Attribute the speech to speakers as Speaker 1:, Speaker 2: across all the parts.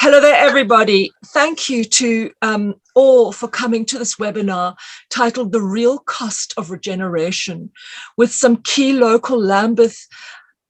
Speaker 1: Hello there, everybody. Thank you to all for coming to this webinar titled The Real Cost of Regeneration, with some key local Lambeth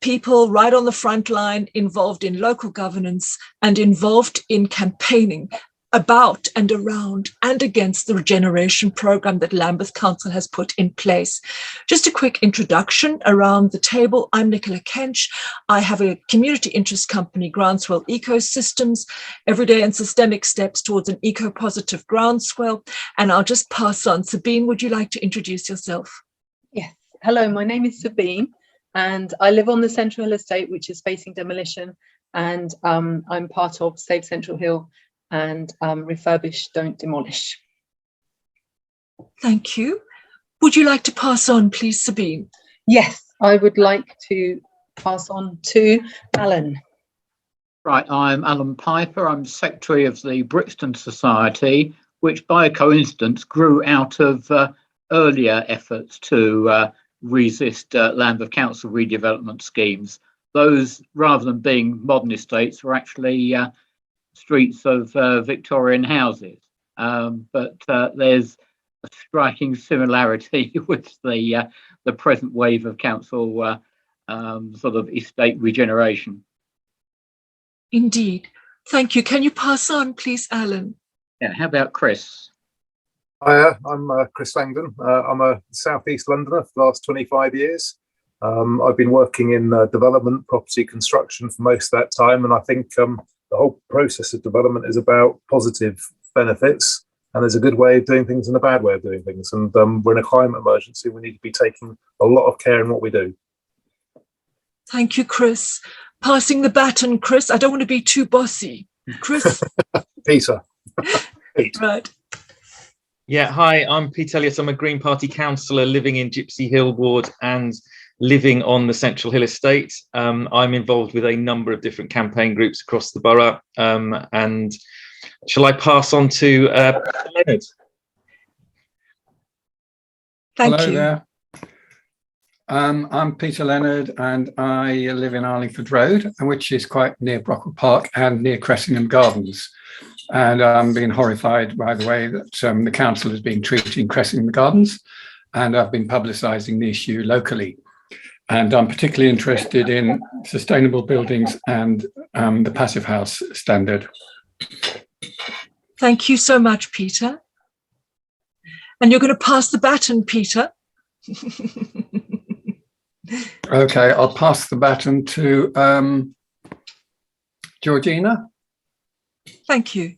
Speaker 1: people right on the front line involved in local governance and involved in campaigning about and around and against the regeneration program that Lambeth Council has put in place. Just a quick introduction around the table. I'm Nicola Kench. I have a community interest company, Groundswell Ecosystems, everyday and systemic steps towards an eco-positive groundswell. And I'll just pass on. Sabine, would you like to introduce yourself?
Speaker 2: Yes. Hello, my name is Sabine and I live on the Central Hill estate, which is facing demolition. And I'm part of Save Central Hill and Refurbish, Don't Demolish.
Speaker 1: Thank you. Would you like to pass on, please, Sabine?
Speaker 2: Yes, I would like to pass on to Alan.
Speaker 3: Right, I'm Alan Piper. I'm Secretary of the Brixton Society, which by coincidence grew out of earlier efforts to resist Lambeth Council redevelopment schemes. Those, rather than being modern estates, were actually streets of Victorian houses, but there's a striking similarity with the present wave of council sort of estate regeneration.
Speaker 1: Indeed. Thank you. Can you pass on, please, Alan?
Speaker 3: Yeah, how about Chris?
Speaker 4: Hi, I'm Chris Langdon. I'm a South East Londoner for the last 25 years. I've been working in development, property construction for most of that time, and I think the whole process of development is about positive benefits, and there's a good way of doing things and a bad way of doing things. And we're in a climate emergency. We need to be taking a lot of care in what we do.
Speaker 1: Thank you, Chris. Passing the baton, Chris. I don't want to be too bossy. Chris?
Speaker 4: Peter. Pete.
Speaker 1: Right.
Speaker 5: Yeah, hi, I'm Pete Elliott. I'm a Green Party councillor living in Gypsy Hill Ward and living on the Central Hill estate. I'm involved with a number of different campaign groups across the borough. And shall I pass on to Bennett?
Speaker 1: Thank
Speaker 6: Hello
Speaker 1: you.
Speaker 6: there. I'm Peter Leonard and I live in Arlingford Road, which is quite near Brockwell Park and near Cressingham Gardens. And I'm being horrified by the way that the council has been treating Cressingham Gardens, and I've been publicising the issue locally. And I'm particularly interested in sustainable buildings and the Passive House standard.
Speaker 1: Thank you so much, Peter. And you're going to pass the baton, Peter.
Speaker 6: Okay, I'll pass the baton to Georgina.
Speaker 1: Thank you.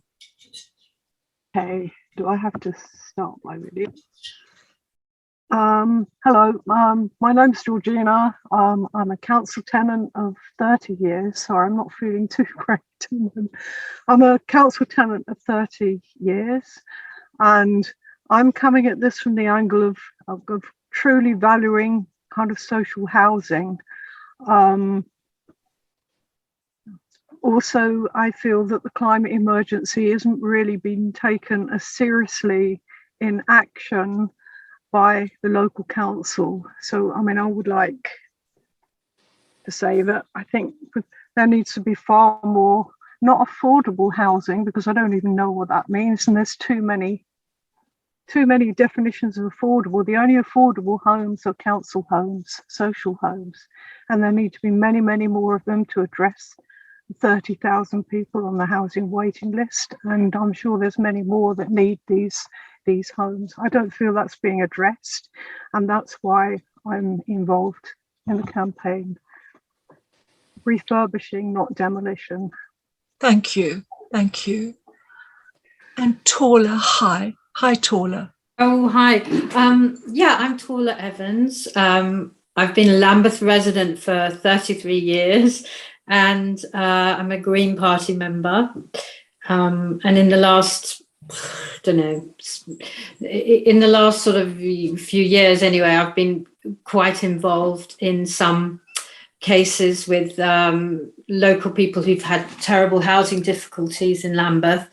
Speaker 7: Okay, do I have to start my video? Hello, my name's Georgina. I'm a council tenant of 30 years, so I'm not feeling too great. I'm a council tenant of 30 years, and I'm coming at this from the angle of truly valuing kind of social housing. Also, I feel that the climate emergency isn't really being taken as seriously in action by the local council. So, I mean, I would like to say that I think there needs to be far more, not affordable housing, because I don't even know what that means. And there's too many definitions of affordable. The only affordable homes are council homes, social homes. And there need to be many, many more of them to address 30,000 people on the housing waiting list, and I'm sure there's many more that need these homes. I don't feel that's being addressed, and that's why I'm involved in the campaign. Refurbishing, not demolition.
Speaker 1: Thank you. Thank you. And Tola, hi. Hi, Tola.
Speaker 8: Oh, hi. Yeah, I'm Tola Evans. I've been a Lambeth resident for 33 years. And I'm a Green Party member. And in the last, in the last sort of few years anyway, I've been quite involved in some cases with local people who've had terrible housing difficulties in Lambeth.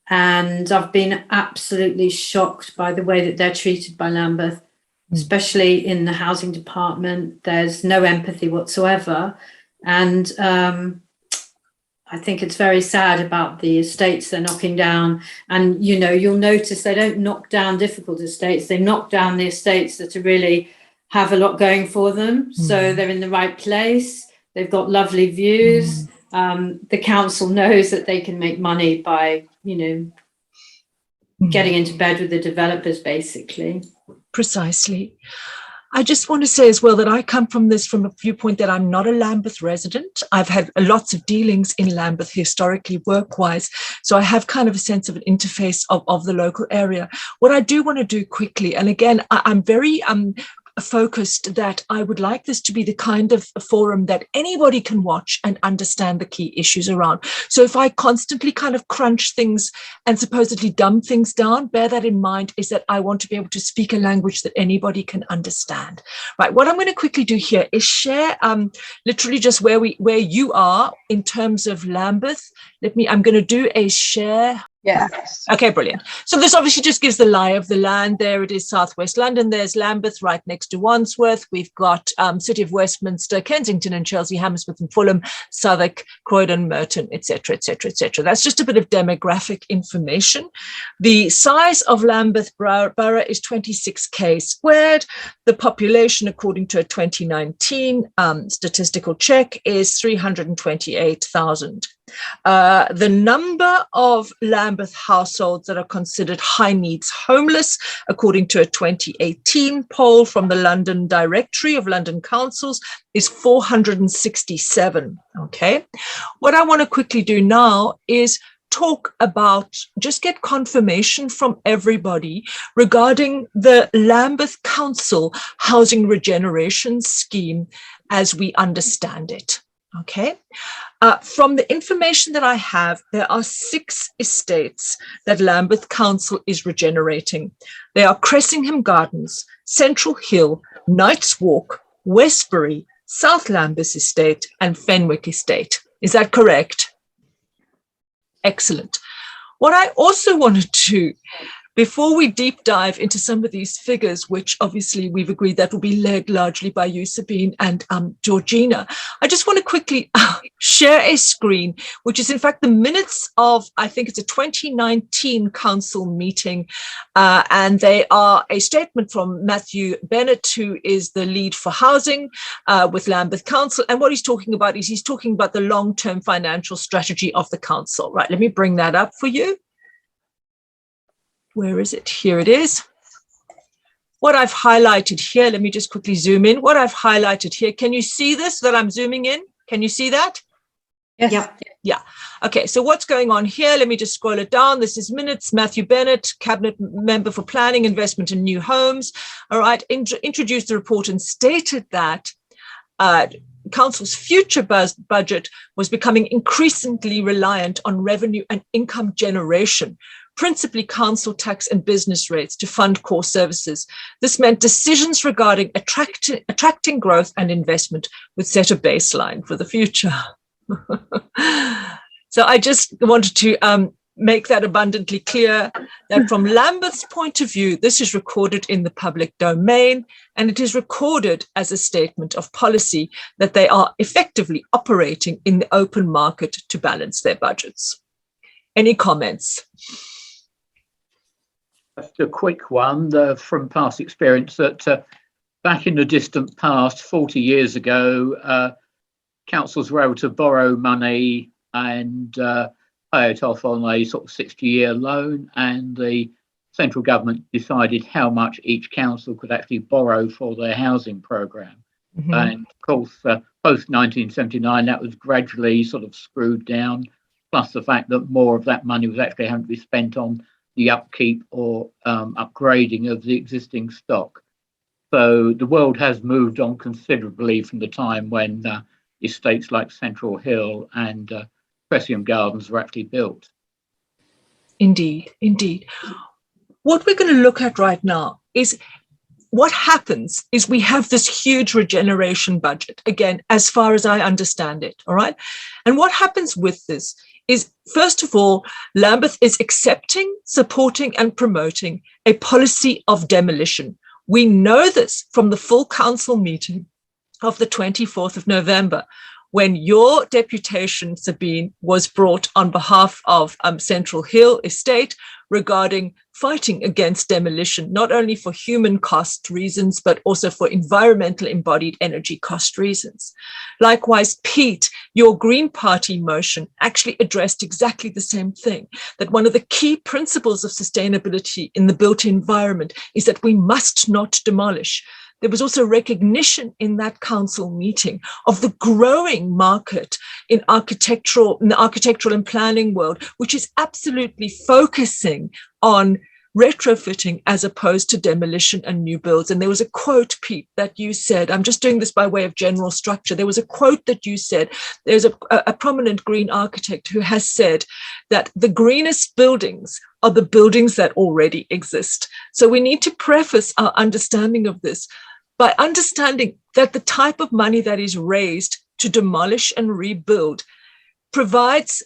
Speaker 8: And I've been absolutely shocked by the way that they're treated by Lambeth, especially in the housing department. There's no empathy whatsoever. And I think it's very sad about the estates they're knocking down. And, you know, you'll notice they don't knock down difficult estates. They knock down the estates that really have a lot going for them. So they're in the right place. They've got lovely views. The council knows that they can make money by, you know, getting into bed with the developers, basically.
Speaker 1: Precisely. I just want to say as well that I come from this from a viewpoint that I'm not a Lambeth resident. I've had lots of dealings in Lambeth historically, work-wise, so I have kind of a sense of an interface of the local area. What I do want to do quickly, and again, I'm very focused that I would like this to be the kind of forum that anybody can watch and understand the key issues around. So if I constantly kind of crunch things and supposedly dumb things down, bear that in mind, is that I want to be able to speak a language that anybody can understand. Right, what I'm going to quickly do here is share literally just where you are in terms of Lambeth. I'm going to do a share.
Speaker 2: Yes.
Speaker 1: Okay, brilliant. So this obviously just gives the lie of the land. There it is, southwest London. There's Lambeth right next to Wandsworth. We've got City of Westminster, Kensington and Chelsea, Hammersmith and Fulham, Southwark, Croydon, Merton, etc., etc., etc. That's just a bit of demographic information. The size of Lambeth Borough is 26k squared. The population, according to a 2019 statistical check, is 328,000. The number of Lambeth households that are considered high needs homeless, according to a 2018 poll from the London Directory of London Councils, is 467. Okay. What I want to quickly do now is talk about, just get confirmation from everybody regarding the Lambeth Council Housing Regeneration Scheme as we understand it. Okay. From the information that I have, there are 6 estates that Lambeth Council is regenerating. They are Cressingham Gardens, Central Hill, Knight's Walk, Westbury, South Lambeth Estate, and Fenwick Estate. Is that correct? Excellent. What I also wanted to, before we deep dive into some of these figures, which obviously we've agreed that will be led largely by you, Sabine, and Georgina, I just want to quickly share a screen, which is in fact the minutes of, I think it's a 2019 council meeting, and they are a statement from Matthew Bennett, who is the lead for housing with Lambeth Council. And what he's talking about is he's talking about the long-term financial strategy of the council. Right, let me bring that up for you. Where is it? Here it is. What I've highlighted here, let me just quickly zoom in. What I've highlighted here, can you see this that I'm zooming in? Can you see that?
Speaker 2: Yes.
Speaker 8: Yeah.
Speaker 1: Yeah. Okay, so what's going on here? Let me just scroll it down. This is minutes. Matthew Bennett, Cabinet Member for Planning, Investment and New Homes. All right, introduced the report and stated that Council's future budget was becoming increasingly reliant on revenue and income generation, principally council tax and business rates, to fund core services. This meant decisions regarding attracting growth and investment would set a baseline for the future. So I just wanted to make that abundantly clear that from Lambeth's point of view, this is recorded in the public domain, and it is recorded as a statement of policy that they are effectively operating in the open market to balance their budgets. Any comments?
Speaker 3: Just a quick one from past experience that back in the distant past, 40 years ago, councils were able to borrow money and pay it off on a sort of 60-year loan, and the central government decided how much each council could actually borrow for their housing programme. Mm-hmm. And of course, post 1979, that was gradually sort of screwed down, plus the fact that more of that money was actually having to be spent on the upkeep or upgrading of the existing stock. So the world has moved on considerably from the time when estates like Central Hill and Cressingham Gardens were actually built.
Speaker 1: Indeed, indeed. What we're going to look at right now is what happens is we have this huge regeneration budget, again, as far as I understand it, all right? And what happens with this is, first of all, Lambeth is accepting, supporting and promoting a policy of demolition. We know this from the full council meeting of the 24th of November, when your deputation, Sabine, was brought on behalf of Central Hill Estate regarding fighting against demolition, not only for human cost reasons, but also for environmental embodied energy cost reasons. Likewise, Pete, your Green Party motion actually addressed exactly the same thing, that one of the key principles of sustainability in the built environment is that we must not demolish. There was also recognition in that council meeting of the growing market in the architectural and planning world, which is absolutely focusing on retrofitting as opposed to demolition and new builds. And there was a quote, Pete, that you said, I'm just doing this by way of general structure. There was a quote that you said, there's a prominent green architect who has said that the greenest buildings are the buildings that already exist. So we need to preface our understanding of this by understanding that the type of money that is raised to demolish and rebuild provides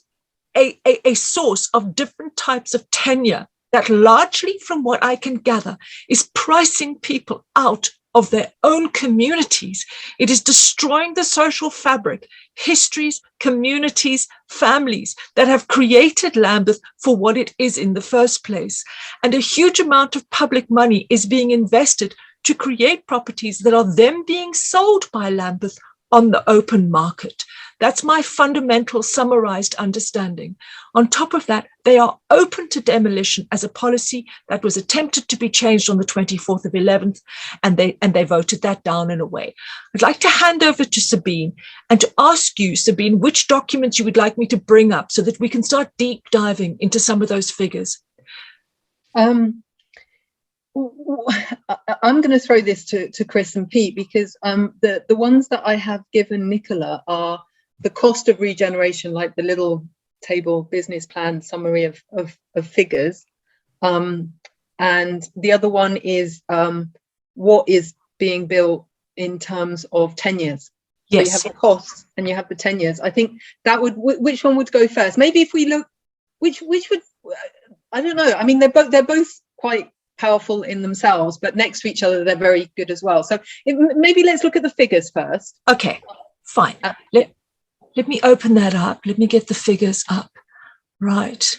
Speaker 1: a source of different types of tenure that largely, from what I can gather, is pricing people out of their own communities. It is destroying the social fabric, histories, communities, families that have created Lambeth for what it is in the first place. And a huge amount of public money is being invested to create properties that are then being sold by Lambeth on the open market. That's my fundamental summarized understanding. On top of that, they are open to demolition as a policy that was attempted to be changed on the 24th of 11th, and they voted that down in a way. I'd like to hand over to Sabine and to ask you, Sabine, which documents you would like me to bring up so that we can start deep diving into some of those figures.
Speaker 2: I'm going to throw this to Chris and Pete, because the ones that I have given Nicola are the cost of regeneration, like the little table business plan summary of figures. And the other one is what is being built in terms of tenures. Yes. So you have the costs and you have the tenures. I think that would, which one would go first? Maybe if we look, which would, I don't know. I mean, they're both quite powerful in themselves, but next to each other, they're very good as well. So maybe let's look at the figures first.
Speaker 1: Okay, fine. Let me open that up. Let me get the figures up. Right.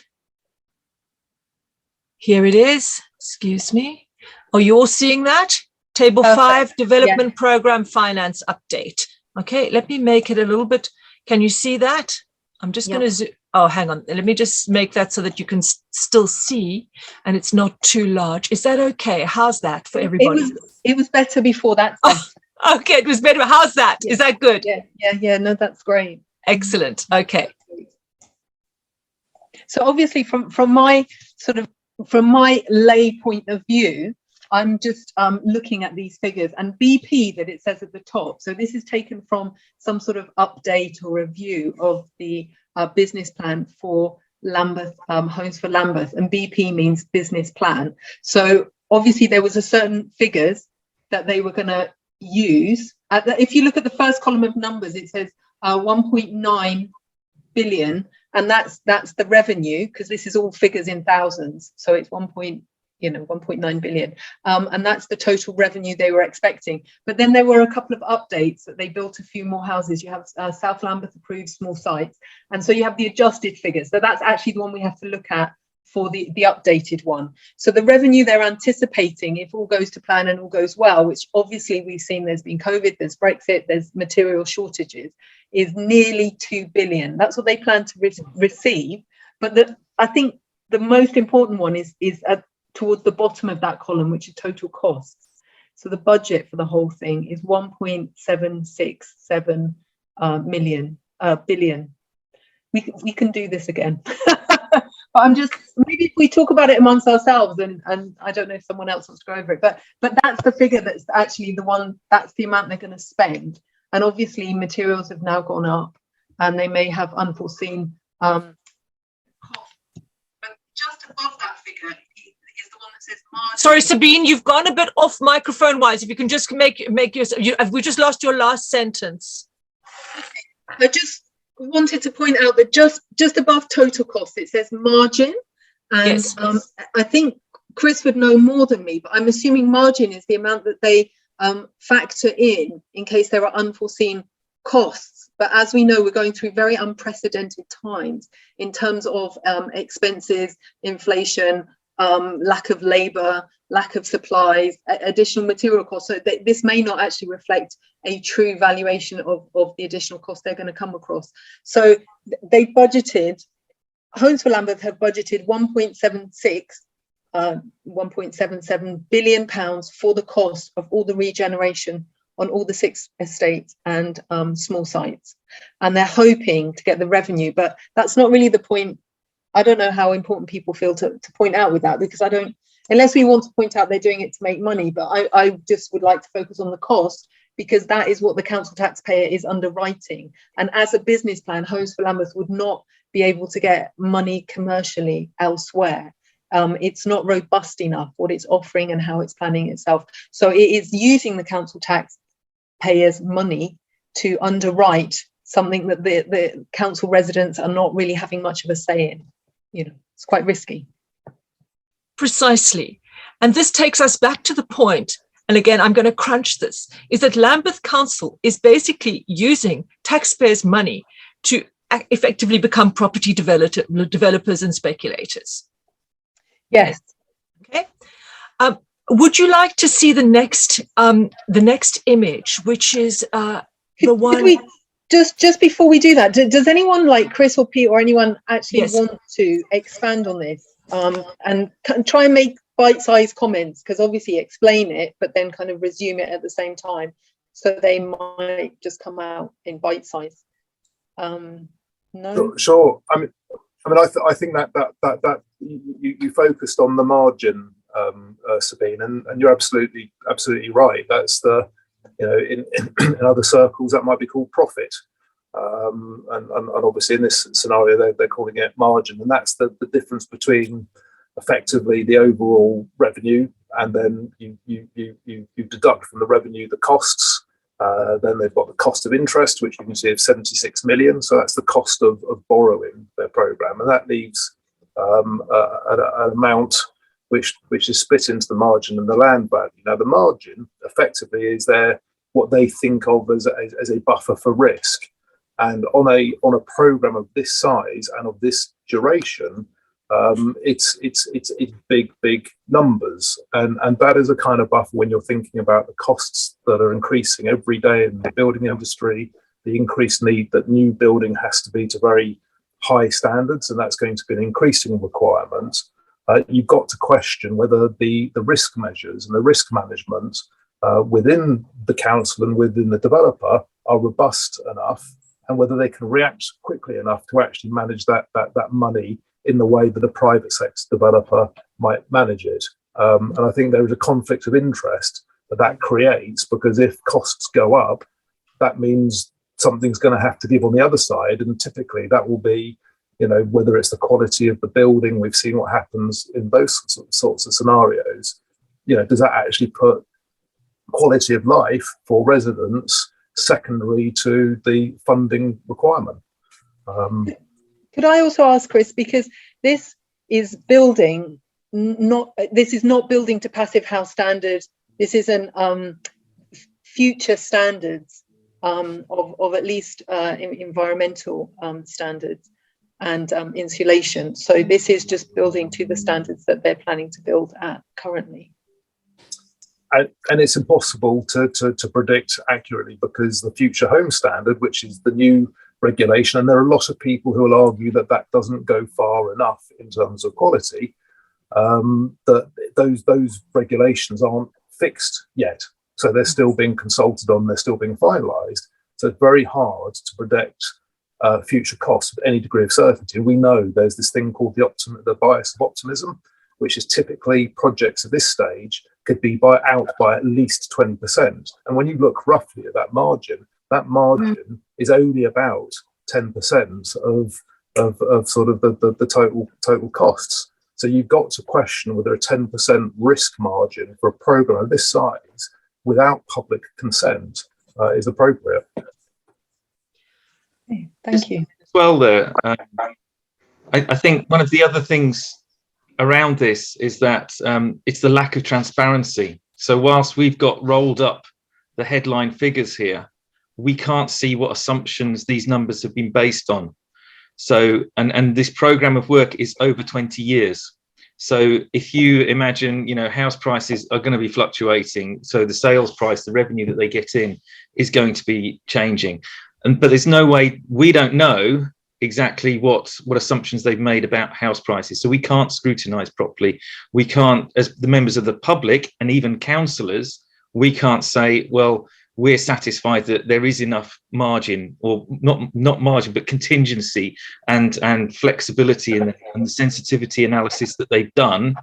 Speaker 1: Here it is. Excuse me. Are you all seeing that? Table 5, Development Program Finance Update. Okay, let me make it a little bit. Can you see that? I'm just going to zoom. Oh, hang on. Let me just make that so that you can still see and it's not too large. Is that okay? How's that for everybody?
Speaker 2: It was better before that.
Speaker 1: Oh, okay, it was better. How's that? Yeah. Is that good?
Speaker 2: Yeah. No, that's great.
Speaker 1: Excellent. Okay.
Speaker 2: So obviously from my lay point of view, I'm just looking at these figures and BP that it says at the top. So this is taken from some sort of update or review of the business plan for Lambeth, Homes for Lambeth, and BP means business plan. So obviously there was a certain figures that they were going to use. If you look at the first column of numbers, it says 1.9 billion, and that's the revenue, because this is all figures in thousands. So it's 1.9 billion, and that's the total revenue they were expecting. But then there were a couple of updates that they built a few more houses. You have South Lambeth approved small sites, and so you have the adjusted figures. So that's actually the one we have to look at for the updated one. So the revenue they're anticipating, if all goes to plan and all goes well, which obviously we've seen, there's been COVID, there's Brexit, there's material shortages, is nearly 2 billion. That's what they plan to receive. But I think the most important one is towards the bottom of that column, which is total costs. So the budget for the whole thing is 1.767 billion. We can do this again. But I'm just, maybe if we talk about it amongst ourselves, and I don't know if someone else wants to go over it, but that's the figure that's actually the one, that's the amount they're going to spend. And obviously materials have now gone up and they may have unforeseen costs. But just above that figure is the one that says margin.
Speaker 1: Sorry, Sabine, you've gone a bit off microphone wise. If you can just make we just lost your last sentence.
Speaker 2: Okay. I just wanted to point out that just above total cost it says margin, and yes. I think Chris would know more than me, but I'm assuming margin is the amount that they factor in case there are unforeseen costs. But as we know, we're going through very unprecedented times in terms of expenses, inflation, lack of labour, lack of supplies, additional material costs. So this may not actually reflect a true valuation of the additional costs they're going to come across. So they budgeted, Homes for Lambeth have budgeted 1.77 billion pounds for the cost of all the regeneration on all the 6 estates and small sites, and they're hoping to get the revenue. But that's not really the point. I don't know how important people feel to point out with that, because I don't, unless we want to point out they're doing it to make money, but I just would like to focus on the cost, because that is what the council taxpayer is underwriting. And as a business plan, Homes for Lambeth would not be able to get money commercially elsewhere. It's not robust enough what it's offering and how it's planning itself. So it is using the council taxpayers' money to underwrite something that the council residents are not really having much of a say in. You know, it's quite risky.
Speaker 1: Precisely. And this takes us back to the point, and again, I'm going to crunch this, is that Lambeth Council is basically using taxpayers' money to effectively become property developers and speculators.
Speaker 2: Yes.
Speaker 1: Okay. Would you like to see the next image, which is the one?
Speaker 2: Could we just before we do that, does anyone like Chris or Pete or anyone actually want to expand on this and try and make bite-sized comments? Because obviously explain it, but then kind of resume it at the same time, so they might just come out in bite-size. No.
Speaker 4: Sure. I mean, I think that you focused on the margin, Sabine, and you're absolutely right. That's the, you know, in other circles that might be called profit, and obviously in this scenario they're calling it margin, and that's the difference between effectively the overall revenue, and then you deduct from the revenue the costs. Then they've got the cost of interest, which you can see of 76 million. So that's the cost of borrowing their programme, and that leaves an amount which is split into the margin and the land value. Now, the margin effectively is what they think of as a buffer for risk, and on a programme of this size and of this duration, it's big numbers, and that is a kind of buffer when you're thinking about the costs that are increasing every day in the building industry, the increased need that new building has to be to very high standards, and that's going to be an increasing requirement. You've got to question whether the risk measures and the risk management within the council and within the developer are robust enough, and whether they can react quickly enough to actually manage that money in the way that a private sector developer might manage it. And I think there is a conflict of interest that creates, because if costs go up, that means something's going to have to give on the other side, and typically that will be, you know, whether it's the quality of the building. We've seen what happens in those sorts of scenarios. You know, does that actually put quality of life for residents secondary to the funding requirement?
Speaker 2: Could I also ask, Chris, because this is building, this is not building to passive house standards. This is an future standards of at least environmental standards and insulation. So this is just building to the standards that they're planning to build at currently.
Speaker 4: And it's impossible to predict accurately, because the future home standard, which is the new regulation, and there are a lot of people who will argue that doesn't go far enough in terms of quality, that those regulations aren't fixed yet. So they're still being consulted on, they're still being finalised. So it's very hard to predict future costs with any degree of certainty. We know there's this thing called the bias of optimism, which is typically projects at this stage could be out by at least 20%. And when you look roughly at that margin is only about 10% of sort of the total costs. So you've got to question whether a 10% risk margin for a programme of this size without public consent is appropriate.
Speaker 2: Okay, thank you.
Speaker 5: As well, there, I think one of the other things around this is that it's the lack of transparency. So whilst we've got rolled up the headline figures here, we can't see what assumptions these numbers have been based on. So, and this program of work is over 20 years. So if you imagine, house prices are going to be fluctuating. So the sales price, the revenue that they get in is going to be changing. But there's no way, we don't know exactly what assumptions they've made about house prices. So we can't scrutinise properly. We can't, as the members of the public and even councillors, we can't say, well, we're satisfied that there is enough margin, or not margin, but contingency and flexibility, and the sensitivity analysis that they've done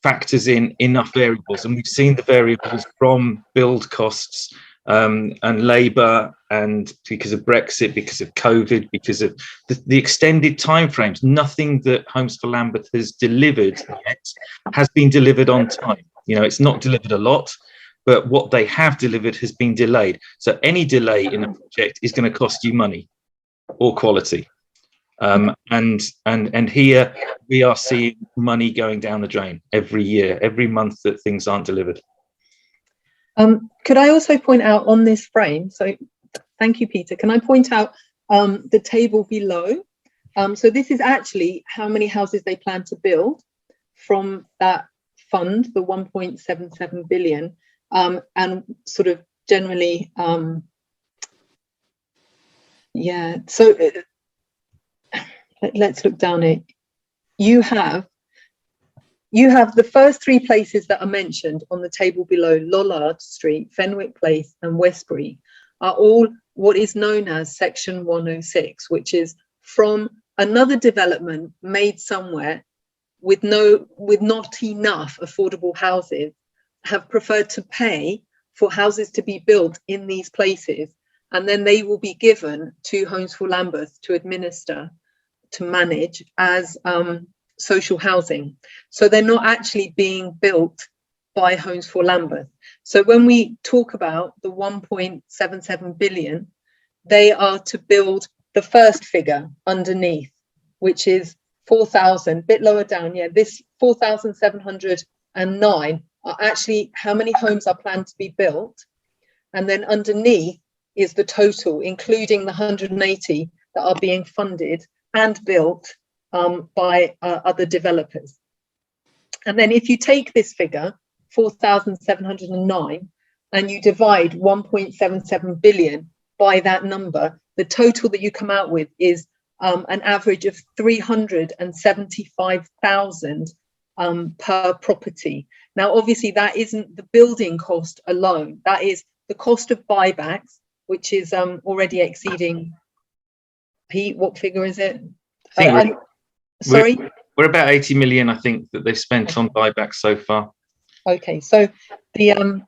Speaker 5: factors in enough variables. And we've seen the variables from build costs and labour, and because of Brexit, because of COVID, because of the extended timeframes. Nothing that Homes for Lambeth has delivered yet has been delivered on time. It's not delivered a lot, but what they have delivered has been delayed. So any delay in a project is going to cost you money or quality. And here we are seeing money going down the drain every year, every month that things aren't delivered.
Speaker 2: Could I also point out on this frame, so thank you, Peter, can I point out the table below? So this is actually how many houses they plan to build from that fund, the 1.77 billion. And sort of generally, so let's look down it. You have the first three places that are mentioned on the table below: Lollard Street, Fenwick Place and Westbury, are all what is known as Section 106, which is from another development made somewhere with not enough affordable houses, have preferred to pay for houses to be built in these places, and then they will be given to Homes for Lambeth to administer, to manage as social housing. So they're not actually being built by Homes for Lambeth. So when we talk about the 1.77 billion, they are to build the first figure underneath, which is 4,000, bit lower down, this 4,709 are actually how many homes are planned to be built, and then underneath is the total, including the 180 that are being funded and built by other developers. And then if you take this figure 4,709 and you divide 1.77 billion by that number, the total that you come out with is an average of 375,000 per property. Now, obviously, that isn't the building cost alone. That is the cost of buybacks, which is already exceeding. Pete, what figure is it? Sorry?
Speaker 5: We're about 80 million, I think, that they've spent on buybacks so far.
Speaker 2: Okay, so the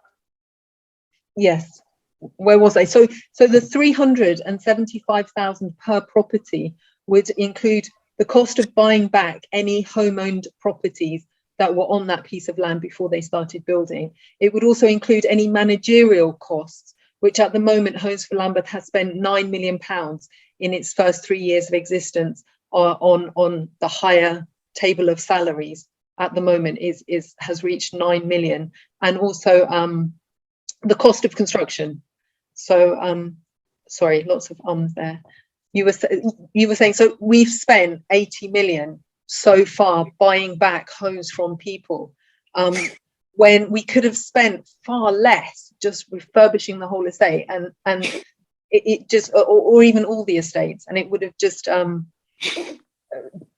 Speaker 2: yes, where was I? So the 375,000 per property would include the cost of buying back any home-owned properties that were on that piece of land before they started building. It would also include any managerial costs, which at the moment Homes for Lambeth has spent £9 million in its first 3 years of existence on the higher table of salaries. At the moment has reached 9 million, and also the cost of construction. So sorry, lots of there. You were saying, so we've spent 80 million so far buying back homes from people, when we could have spent far less just refurbishing the whole estate and it just, or even all the estates, and it would have just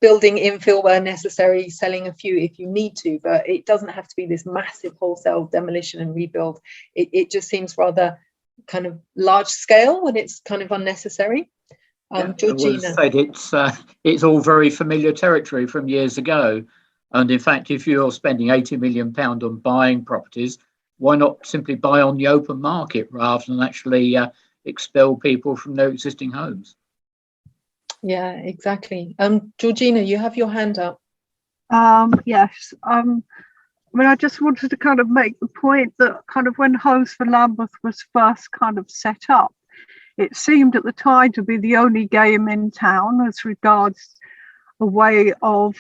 Speaker 2: building infill where necessary, selling a few if you need to, but it doesn't have to be this massive wholesale demolition and rebuild. It just seems rather kind of large scale when it's kind of unnecessary. Georgina.
Speaker 3: Said it's all very familiar territory from years ago, and in fact, if you're spending £80 million on buying properties, why not simply buy on the open market rather than actually expel people from their existing homes?
Speaker 2: Yeah, exactly. Georgina, you have your hand up.
Speaker 7: Yes. I mean, I just wanted to kind of make the point that kind of when Homes for Lambeth was first kind of set up, it seemed at the time to be the only game in town as regards a way of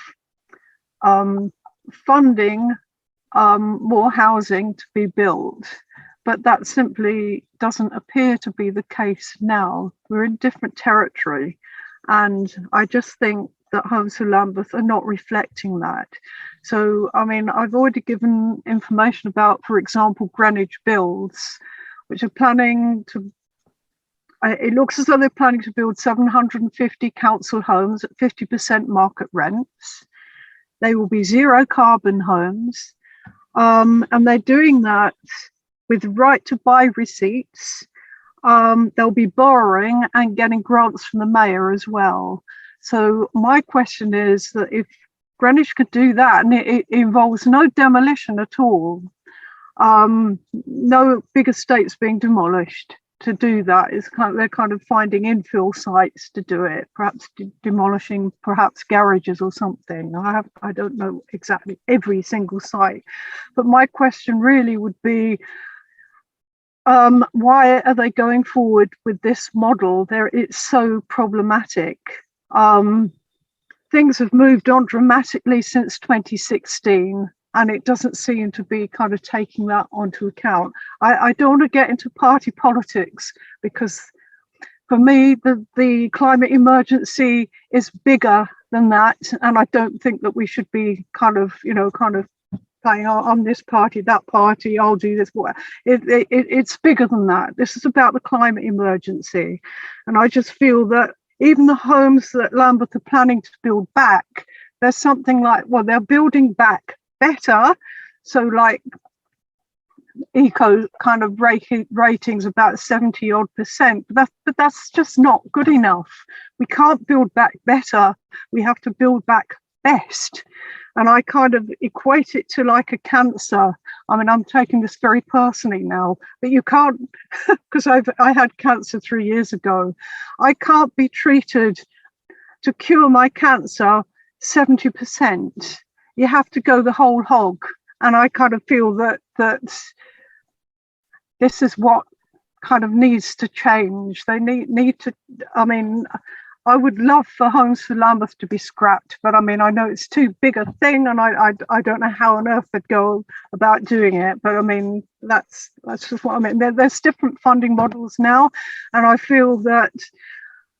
Speaker 7: funding more housing to be built. but that simply doesn't appear to be the case now. We're in different territory, and I just think that Homes for Lambeth are not reflecting that. So, I mean, I've already given information about, for example, Greenwich Builds, which are planning to, it looks as though they're planning to build 750 council homes at 50% market rents. They will be zero carbon homes, and they're doing that with right to buy receipts. They'll be borrowing and getting grants from the mayor as well. So my question is that if Greenwich could do that, and it involves no demolition at all, no big estates being demolished to do that, is they're kind of finding infill sites to do it, perhaps demolishing perhaps garages or something. I don't know exactly every single site, but my question really would be, why are they going forward with this model? It's so problematic. Things have moved on dramatically since 2016, and it doesn't seem to be kind of taking that onto account. I don't want to get into party politics, because for me, the climate emergency is bigger than that, and I don't think that we should be kind of playing on this party, that party, I'll do this. It's bigger than that. This is about the climate emergency. And I just feel that even the homes that Lambeth are planning to build back, there's something like, well, they're building back better. So like eco kind of ratings about 70-odd%, but that's just not good enough. We can't build back better. We have to build back best. And I kind of equate it to like a cancer. I mean, I'm taking this very personally now, but you can't, because I had cancer 3 years ago. I can't be treated to cure my cancer 70%. You have to go the whole hog. And I kind of feel that this is what kind of needs to change. They need to, I mean, I would love for Homes for Lambeth to be scrapped, but I mean, I know it's too big a thing, and I don't know how on earth they'd go about doing it. But I mean, that's just what I mean. There's different funding models now, and I feel that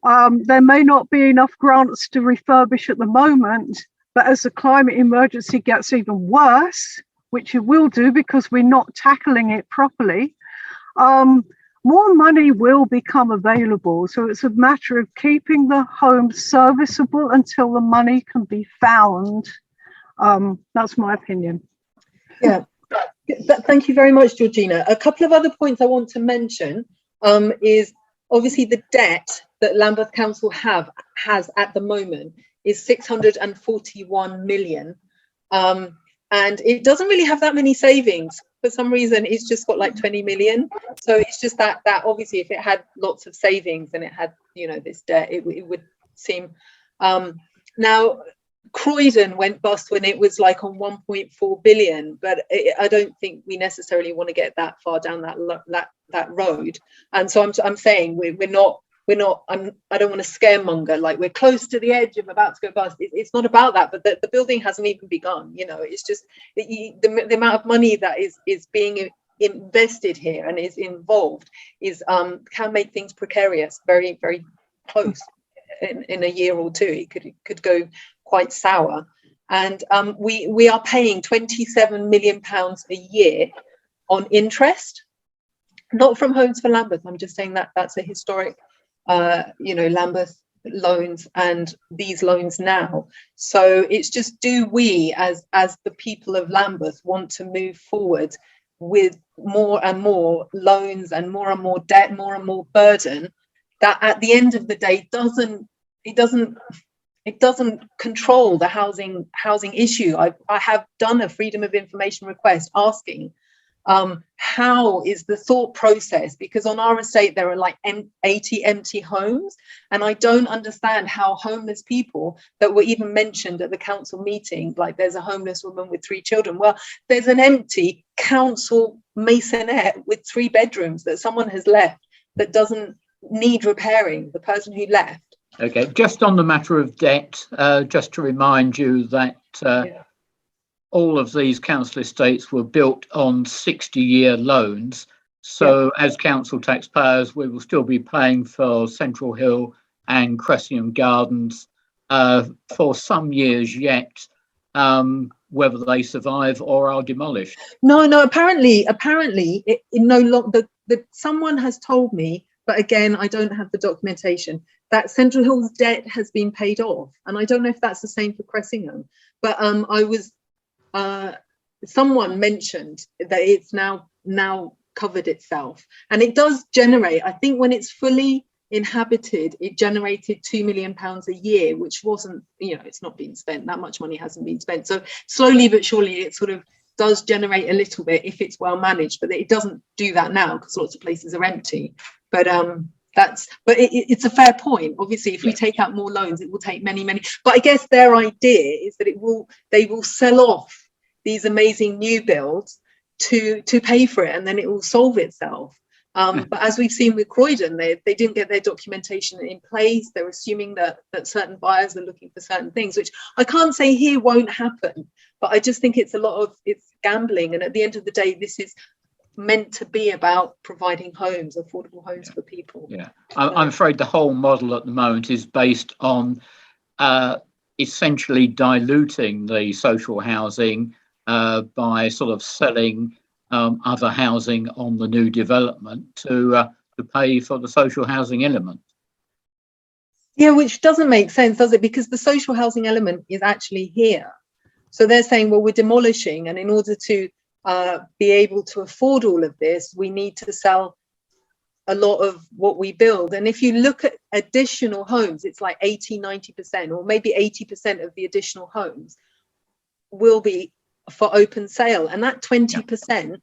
Speaker 7: there may not be enough grants to refurbish at the moment, but as the climate emergency gets even worse, which it will do because we're not tackling it properly, more money will become available. So it's a matter of keeping the home serviceable until the money can be found. That's my opinion.
Speaker 2: Yeah, thank you very much, Georgina. A couple of other points I want to mention is obviously the debt that Lambeth Council has at the moment is 641 million. And it doesn't really have that many savings. For some reason, it's just got like 20 million. So it's just that obviously if it had lots of savings and it had, this debt, it would seem. Now, Croydon went bust when it was like on 1.4 billion, but I don't think we necessarily want to get that far down that road. And so I'm saying we're not. I don't want to scaremonger, like we're close to the edge of about to go bust. It's not about that, but the building hasn't even begun. It's just the amount of money that is being invested here and is involved is can make things precarious, very, very close. In a year or two, it could go quite sour. And we are paying £27 million a year on interest, not from Homes for Lambeth. I'm just saying that's a historic. Lambeth loans and these loans now. So it's just, do we as the people of Lambeth want to move forward with more and more loans and more debt, more and more burden that at the end of the day it doesn't control the housing issue. I have done a freedom of information request asking how is the thought process, because on our estate there are like 80 empty homes, and I don't understand how homeless people that were even mentioned at the council meeting, like there's a homeless woman with 3 children, well, there's an empty council masonette with 3 bedrooms that someone has left that doesn't need repairing, the person who left.
Speaker 3: Okay, just on the matter of debt, just to remind you that all of these council estates were built on 60-year loans, So as council taxpayers, we will still be paying for Central Hill and Cressingham Gardens for some years yet, whether they survive or are demolished.
Speaker 2: No, apparently it no longer, someone has told me, but again, I don't have the documentation, that Central Hill's debt has been paid off. And I don't know if that's the same for Cressingham, but someone mentioned that it's now covered itself. And it does generate, I think when it's fully inhabited, it generated £2 million a year, which wasn't, it's not been spent, that much money hasn't been spent. So slowly but surely it sort of does generate a little bit if it's well managed, but it doesn't do that now because lots of places are empty. But it's a fair point. Obviously, if we take out more loans, it will take many, but I guess their idea is that they will sell off these amazing new builds to pay for it, and then it will solve itself. But as we've seen with Croydon, they didn't get their documentation in place. They're assuming that certain buyers are looking for certain things, which I can't say here won't happen, but I just think it's gambling. And at the end of the day, this is meant to be about providing homes, affordable homes for people.
Speaker 3: Yeah, I'm afraid the whole model at the moment is based on essentially diluting the social housing by sort of selling other housing on the new development to pay for the social housing element.
Speaker 2: Yeah, which doesn't make sense, does it? Because the social housing element is actually here. So they're saying, well, we're demolishing, and in order to be able to afford all of this, we need to sell a lot of what we build. And if you look at additional homes, it's like 80-90%, or maybe 80% of the additional homes will be for open sale. And that 20%,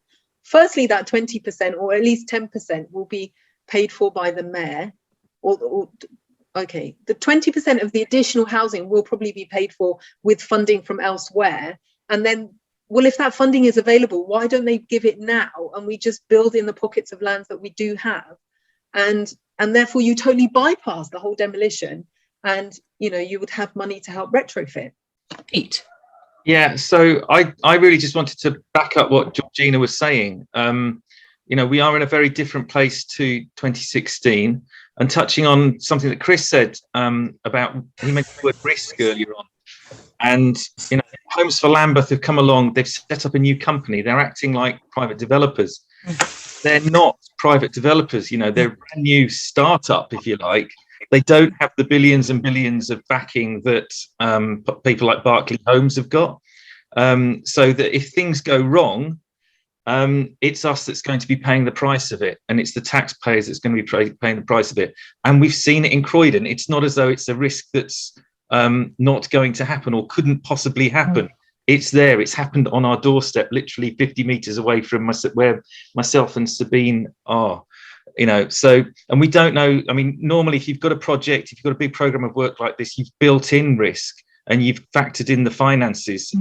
Speaker 2: firstly, that 20% or at least 10% will be paid for by the mayor. Okay, the 20% of the additional housing will probably be paid for with funding from elsewhere. And then, well, if that funding is available, why don't they give it now and we just build in the pockets of lands that we do have? And therefore you totally bypass the whole demolition, and you would have money to help retrofit.
Speaker 1: Pete.
Speaker 5: Yeah, so I really just wanted to back up what Georgina was saying. We are in a very different place to 2016, and touching on something that Chris said about, he mentioned the word risk earlier on. And Homes for Lambeth have come along, they've set up a new company, they're acting like private developers. They're not private developers, they're a brand new startup, if you like. They don't have the billions and billions of backing that people like Berkeley Homes have got. So that if things go wrong, it's us that's going to be paying the price of it, and it's the taxpayers that's going to be paying the price of it. And we've seen it in Croydon. It's not as though it's a risk that's not going to happen or couldn't possibly happen. It's there. It's happened on our doorstep, literally 50 meters away from where myself and Sabine are. So, and we don't know. I mean, normally, if you've got a project, if you've got a big program of work like this, you've built in risk and you've factored in the finances,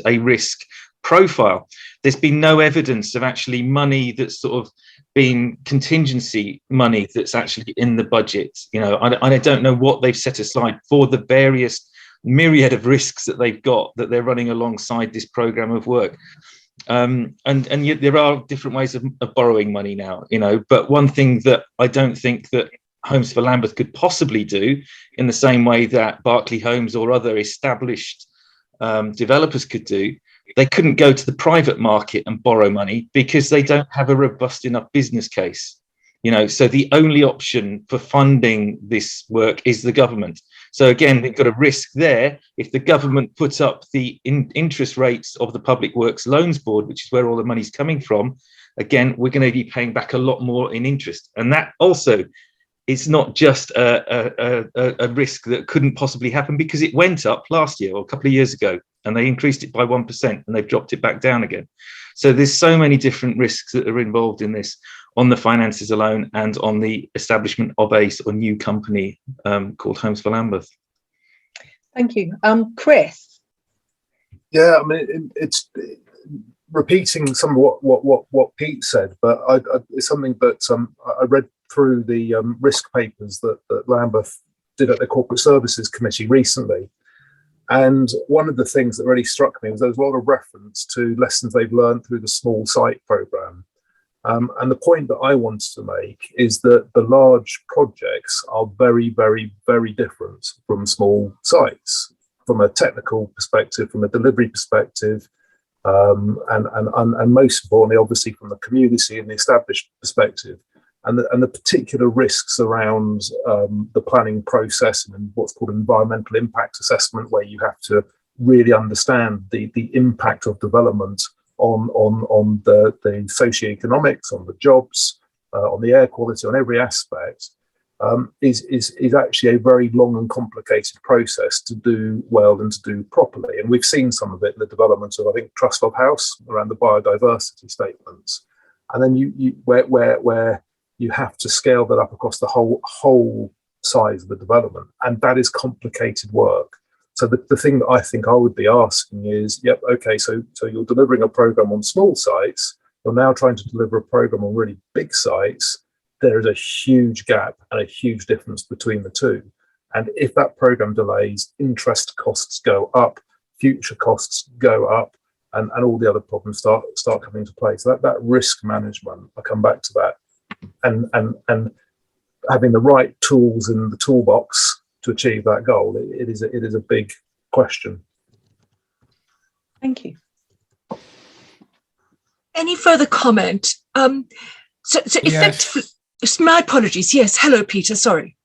Speaker 5: a risk profile. There's been no evidence of actually money that's sort of been contingency money that's actually in the budget. I don't know what they've set aside for the various myriad of risks that they've got that they're running alongside this program of work. And yet there are different ways of borrowing money now, but one thing that I don't think that Homes for Lambeth could possibly do in the same way that Berkeley Homes or other established developers could do, they couldn't go to the private market and borrow money because they don't have a robust enough business case. So the only option for funding this work is the government. So again, we've got a risk there. If the government puts up the interest rates of the Public Works Loans Board, which is where all the money's coming from, again, we're going to be paying back a lot more in interest. And that also is not just a risk that couldn't possibly happen, because it went up last year or a couple of years ago, and they increased it by 1% and they've dropped it back down again. So there's so many different risks that are involved in this, on the finances alone and on the establishment of a sort of new company called Homes for Lambeth.
Speaker 2: Thank you. Chris?
Speaker 4: Yeah, I mean, it's repeating some of what Pete said, but it's something that I read through the risk papers that Lambeth did at the Corporate Services Committee recently. And one of the things that really struck me was there was a lot of reference to lessons they've learned through the small site programme. And the point that I wanted to make is that the large projects are very, very, very different from small sites, from a technical perspective, from a delivery perspective, and most importantly, obviously, from the community and the established perspective. And the particular risks around the planning process and what's called environmental impact assessment, where you have to really understand the impact of development on the socioeconomics, on the jobs, on the air quality, on every aspect, is actually a very long and complicated process to do well and to do properly. And we've seen some of it in the development of, I think, Trustwell House around the biodiversity statements. And then where you have to scale that up across the whole size of the development, and that is complicated work. So the thing that I think I would be asking is, yep, okay, so you're delivering a program on small sites, you're now trying to deliver a program on really big sites. There is a huge gap and a huge difference between the two. And if that program delays, interest costs go up, future costs go up, and all the other problems start coming into play. So that risk management, I'll come back to that, and having the right tools in the toolbox to achieve that goal, it is a big question.
Speaker 2: Thank you.
Speaker 1: Any further comment? So effectively,
Speaker 6: Yes.
Speaker 1: my apologies. Yes, hello, Peter. Sorry.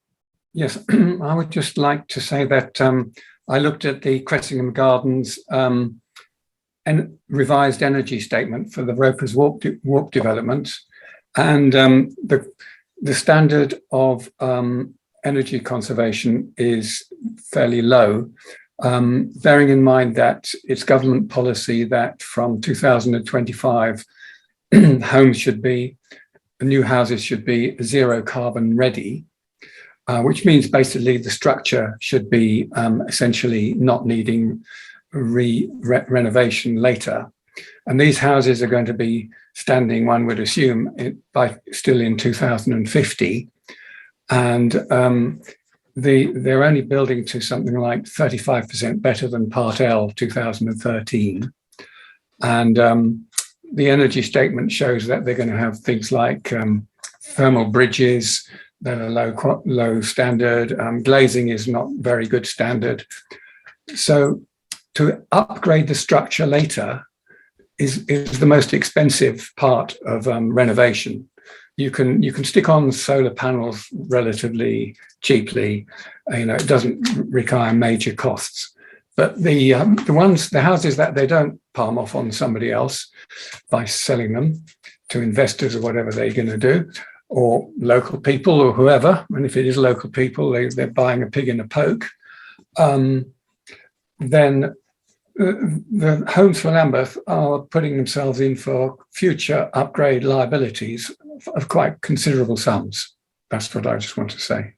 Speaker 6: Yes, I would just like to say that I looked at the Cressingham Gardens and revised energy statement for the Ropers Walk development, and the standard of energy conservation is fairly low, bearing in mind that it's government policy that from 2025 new houses should be zero carbon ready, which means basically the structure should be essentially not needing renovation later. And these houses are going to be standing, one would assume, still in 2050. And they're only building to something like 35% better than Part L 2013. And the energy statement shows that they're going to have things like thermal bridges that are low standard. Glazing is not very good standard. So to upgrade the structure later is the most expensive part of renovation. You can stick on solar panels relatively cheaply. It doesn't require major costs. But the houses that they don't palm off on somebody else by selling them to investors or whatever they're going to do, or local people or whoever, and if it is local people, they're buying a pig in a poke, then the Homes for Lambeth are putting themselves in for future upgrade liabilities of quite considerable sums. That's what I just want to say.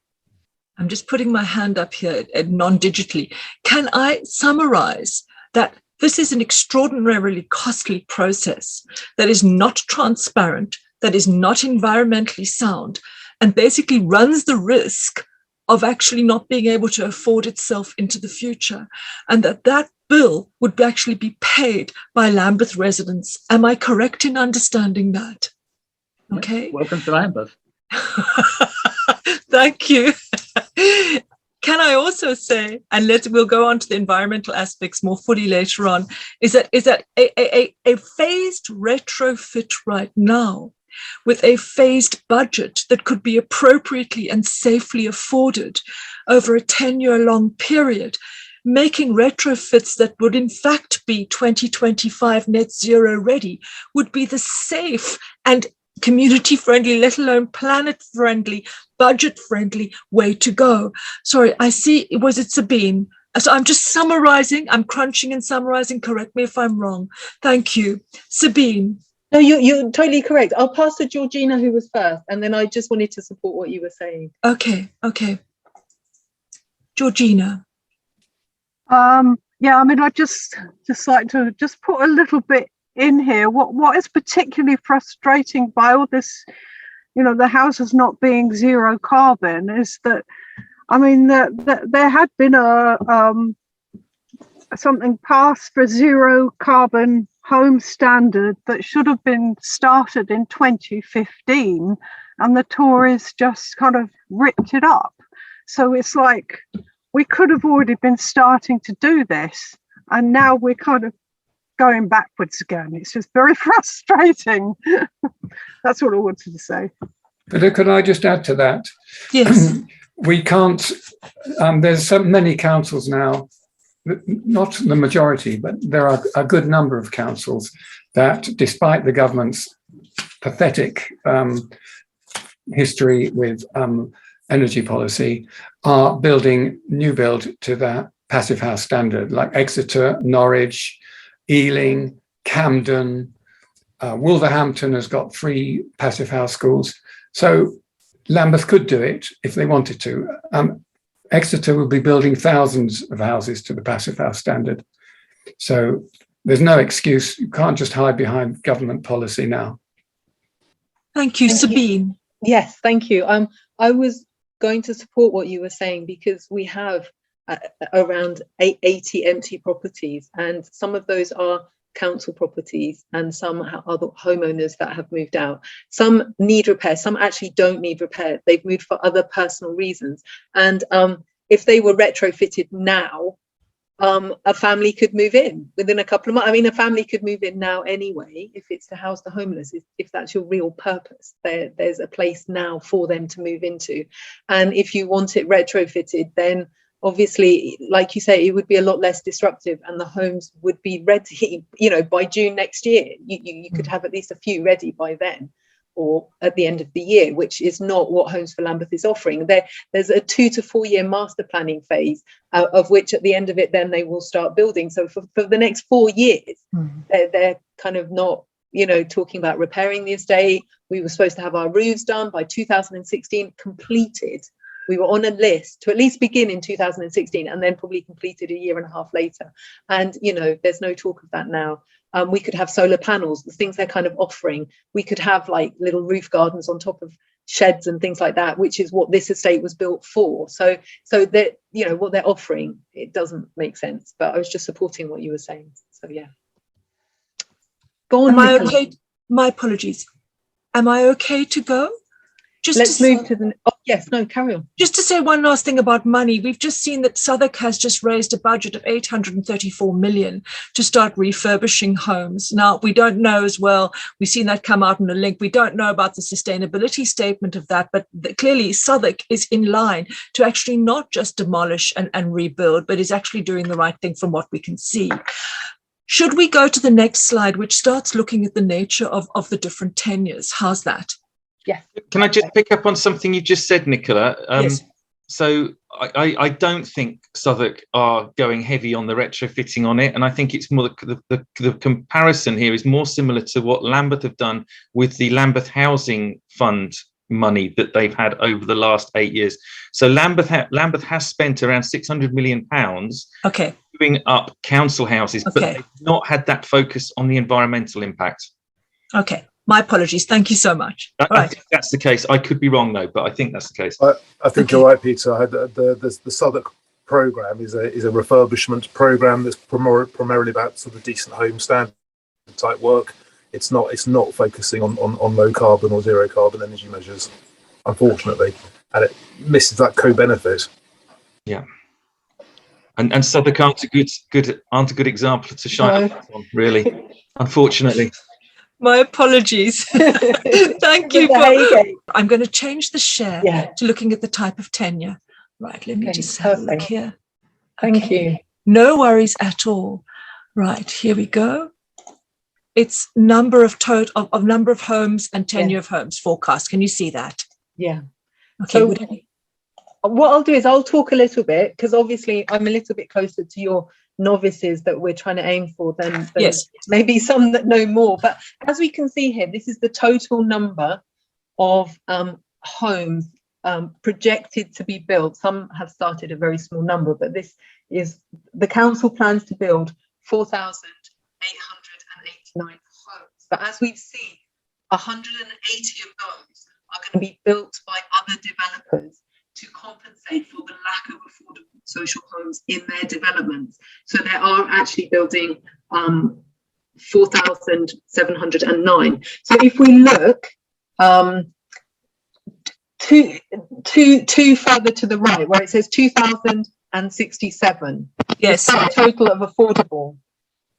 Speaker 1: I'm just putting my hand up here non-digitally. Can I summarize that this is an extraordinarily costly process that is not transparent, that is not environmentally sound, and basically runs the risk of actually not being able to afford itself into the future, and that bill would actually be paid by Lambeth residents? Am I correct in understanding that? Okay.
Speaker 3: Welcome to Lambeth.
Speaker 1: Thank you. Can I also say, and we'll go on to the environmental aspects more fully later on, is that a phased retrofit right now with a phased budget that could be appropriately and safely afforded over a 10-year-long period, making retrofits that would in fact be 2025 net zero ready would be the safe and community-friendly, let alone planet-friendly, budget-friendly way to go. Sorry, I see, was it Sabine? So I'm just summarizing, I'm crunching and summarizing, correct me if I'm wrong. Thank you. Sabine.
Speaker 2: No, you're totally correct. I'll pass to Georgina, who was first, and then I just wanted to support what you were saying.
Speaker 1: Okay. Georgina.
Speaker 7: Yeah, I mean, I'd just like to just put a little bit in here. What is particularly frustrating by all this, the houses not being zero carbon, is that, I mean, that there had been a something passed for zero carbon home standard that should have been started in 2015, and the Tories just kind of ripped it up. So it's like we could have already been starting to do this, and now we're kind of going backwards again. It's just very frustrating. That's what I wanted to say.
Speaker 6: But could I just add to that?
Speaker 1: Yes.
Speaker 6: We can't, there's so many councils now, not the majority, but there are a good number of councils that, despite the government's pathetic history with energy policy, are building new build to that passive house standard, like Exeter, Norwich, Ealing, Camden, Wolverhampton has got 3 passive house schools. So Lambeth could do it if they wanted to. Exeter will be building thousands of houses to the passive house standard. So there's no excuse. You can't just hide behind government policy now.
Speaker 1: Thank you, Sabine.
Speaker 2: Yes, thank you. I was going to support what you were saying, because we have around 80 empty properties, and some of those are council properties and some other homeowners that have moved out. Some need repair, some actually don't need repair. They've moved for other personal reasons. And if they were retrofitted now, a family could move in within a couple of months. I mean, a family could move in now anyway, if it's to house the homeless, if that's your real purpose. There's a place now for them to move into. And if you want it retrofitted, then obviously, like you say, it would be a lot less disruptive, and the homes would be ready, you know, by June next year. You could have at least a few ready by then, or at the end of the year, which is not what Homes for Lambeth is offering. There's a 2 to 4 year master planning phase, of which at the end of it, then they will start building. So for the next 4 years, they're kind of not, you know, talking about repairing the estate. We were supposed to have our roofs done by 2016, completed. We were on a list to at least begin in 2016, and then probably completed a year and a half later. And, you know, there's no talk of that now. We could have solar panels, the things they're kind of offering. We could have like little roof gardens on top of sheds and things like that, which is what this estate was built for. So that, you know, what they're offering, it doesn't make sense. But I was just supporting what you were saying. So yeah. Go on.
Speaker 1: Am I okay? My apologies. Am I okay to go?
Speaker 2: Let's move to the, oh yes, no, carry on.
Speaker 1: Just to say one last thing about money, we've just seen that Southwark has just raised a budget of 834 million to start refurbishing homes. Now, we don't know as well, we've seen that come out in a link, we don't know about the sustainability statement of that, but clearly Southwark is in line to actually not just demolish and rebuild, but is actually doing the right thing from what we can see. Should we go to the next slide, which starts looking at the nature of the different tenures? How's that?
Speaker 2: Yes.
Speaker 5: Can I just pick up on something you just said, Nicola?
Speaker 1: Yes.
Speaker 5: So I don't think Southwark are going heavy on the retrofitting on it, and I think it's more the comparison here is more similar to what Lambeth have done with the Lambeth Housing Fund money that they've had over the last 8 years. So Lambeth has spent around £600 million doing up council houses, but they've not had that focus on the environmental impact.
Speaker 1: Okay. My apologies. Thank you so much.
Speaker 5: I think that's the case. I could be wrong though, but I think that's the case.
Speaker 4: I think you're right, Peter. The Southwark programme is a refurbishment programme that's primarily about sort of decent home standard type work. It's not focusing on low carbon or zero carbon energy measures, unfortunately, and it misses that co-benefit.
Speaker 5: Yeah, and Southwark aren't a good example to shine on, really, unfortunately.
Speaker 1: My apologies. Thank you. I'm going to change the share to looking at the type of tenure. Right, let me just have a look here.
Speaker 2: Thank you.
Speaker 1: No worries at all. Right, here we go. It's number of number of homes and tenure of homes forecast. Can you see that? Yeah. Okay.
Speaker 2: So what I'll do is I'll talk a little bit, because obviously I'm a little bit closer to your novices that we're trying to aim for than maybe some that know more. But as we can see here, this is the total number of homes projected to be built. Some have started a very small number, but this is the council plans to build 4,889 homes. But as we've seen, 180 of those are going to be built by other developers to compensate for the lack of affordable social homes in their developments. So they are actually building 4,709. So if we look two further to the right, where it says 2,067,
Speaker 1: Yes,
Speaker 2: a total of affordable.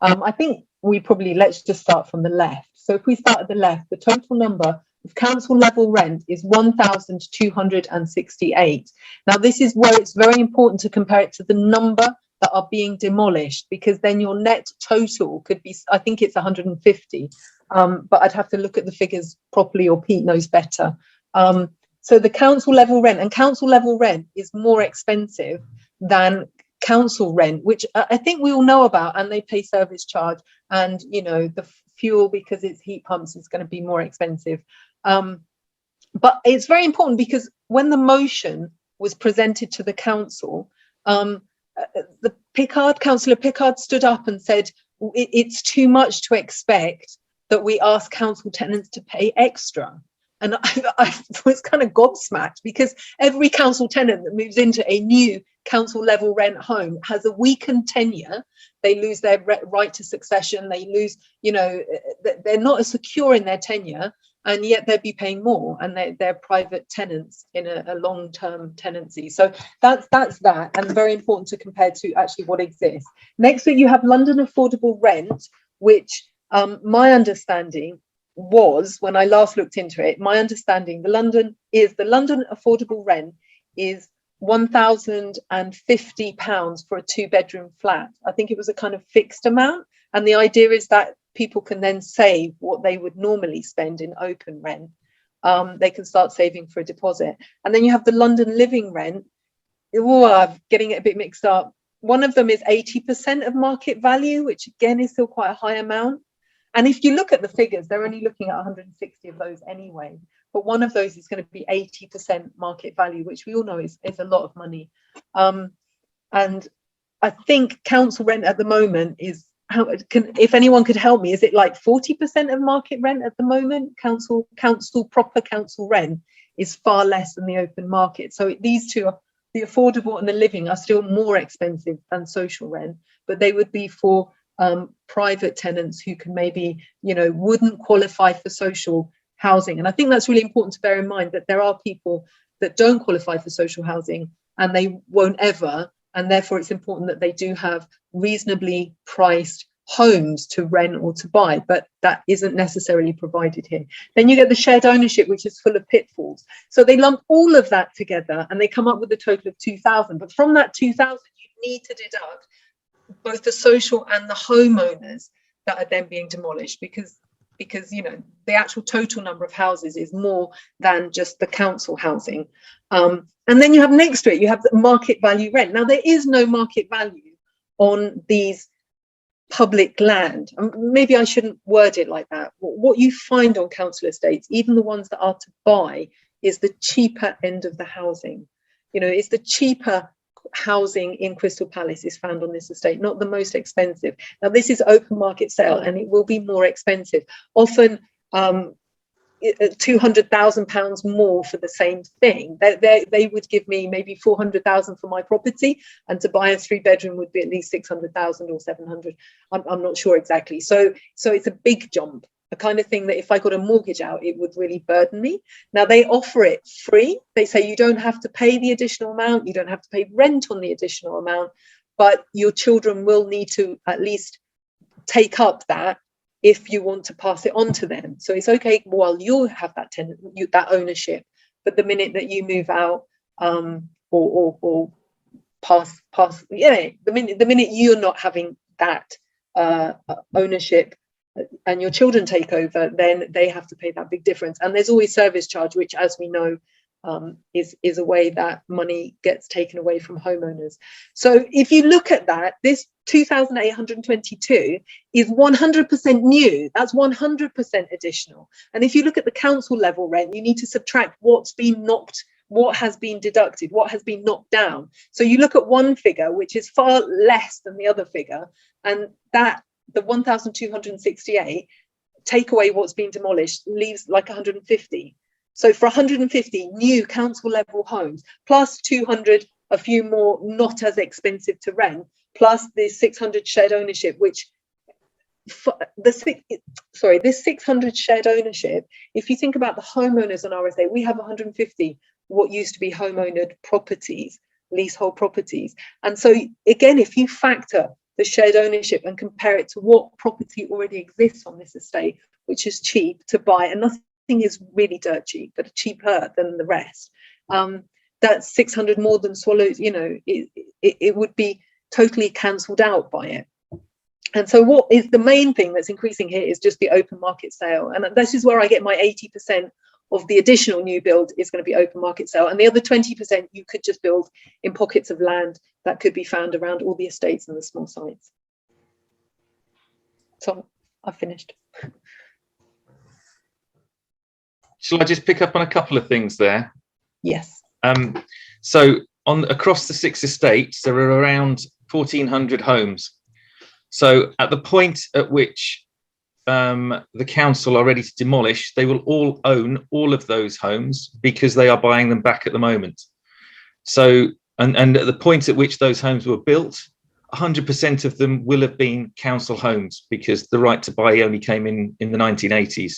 Speaker 2: I think let's just start from the left. So if we start at the left, the total number of council level rent is 1,268. Now, this is where it's very important to compare it to the number that are being demolished, because then your net total could be, I think it's 150, but I'd have to look at the figures properly, or Pete knows better. So the council level rent, and council level rent is more expensive than council rent, which I think we all know about, and they pay service charge, and you know, the fuel, because it's heat pumps, is going to be more expensive. But it's very important, because when the motion was presented to the council, the councillor Pickard stood up and said it's too much to expect that we ask council tenants to pay extra. And I was kind of gobsmacked, because every council tenant that moves into a new council level rent home has a weakened tenure. They lose their right to succession. They lose, you know, they're not as secure in their tenure, and yet they'd be paying more, and they're private tenants in a long-term tenancy. So that's that, and very important to compare to actually what exists. Next week, you have London affordable rent, which my understanding was, when I last looked into it, my understanding, the London affordable rent is £1,050 for a 2-bedroom flat. I think it was a kind of fixed amount, and the idea is that people can then save what they would normally spend in open rent. They can start saving for a deposit. And then you have the London living rent. I'm getting it a bit mixed up. One of them is 80% of market value, which again is still quite a high amount. And if you look at the figures, they're only looking at 160 of those anyway. But one of those is going to be 80% market value, which we all know is a lot of money. And I think council rent at the moment is, if anyone could help me, is it like 40% of market rent at the moment? Proper council rent is far less than the open market. So these two, the affordable and the living, are still more expensive than social rent, but they would be for private tenants who can maybe, you know, wouldn't qualify for social housing. And I think that's really important to bear in mind, that there are people that don't qualify for social housing, and they won't ever, and therefore it's important that they do have reasonably priced homes to rent or to buy, but that isn't necessarily provided here. Then you get the shared ownership, which is full of pitfalls. So they lump all of that together and they come up with a total of 2,000, but from that 2,000 you need to deduct both the social and the homeowners that are then being demolished, because you know, the actual total number of houses is more than just the council housing. And then you have next to it, you have the market value rent. Now, there is no market value on these public land. Maybe I shouldn't word it like that. What you find on council estates, even the ones that are to buy, is the cheaper end of the housing. You know, it's the cheaper housing in Crystal Palace is found on this estate, not the most expensive. Now, this is open market sale, and it will be more expensive, often £200,000 more for the same thing. They would give me maybe 400,000 for my property, and to buy a 3-bedroom would be at least 600,000 or 700. I'm not sure exactly. So it's a big jump, a kind of thing that if I got a mortgage out, it would really burden me. Now, they offer it free. They say you don't have to pay the additional amount, you don't have to pay rent on the additional amount, but your children will need to at least take up that if you want to pass it on to them. So it's okay while you have that that ownership, but the minute that you move out, or pass, the minute you're not having that ownership, and your children take over, then they have to pay that big difference. And there's always service charge, which, as we know, is a way that money gets taken away from homeowners. So if you look at that, this 2,822 is 100% new. That's 100% additional. And if you look at the council level rent, you need to subtract what's been knocked, what has been deducted, what has been knocked down. So you look at one figure, which is far less than the other figure, and that the 1,268, take away what's been demolished, leaves like 150. So for 150 new council level homes, plus 200 a few more not as expensive to rent, plus the 600 shared ownership, which this 600 shared ownership, if you think about the homeowners on our estate, we have 150 what used to be homeownered properties, leasehold properties. And so again, if you factor the shared ownership and compare it to what property already exists on this estate, which is cheap to buy, and nothing is really dirt cheap, but cheaper than the rest, that's 600 more than swallows, you know, it would be totally cancelled out by it. And so what is the main thing that's increasing here is just the open market sale. And this is where I get my 80% of the additional new build is going to be open market sale. And the other 20% you could just build in pockets of land that could be found around all the estates and the small sites. So I've finished.
Speaker 5: Shall I just pick up on a couple of things there?
Speaker 2: Yes.
Speaker 5: So across the 6 estates, there are around 1,400 homes. So at the point at which the council are ready to demolish, they will all own all of those homes because they are buying them back at the moment. So, and at the point at which those homes were built, 100% of them will have been council homes because the right to buy only came in the 1980s.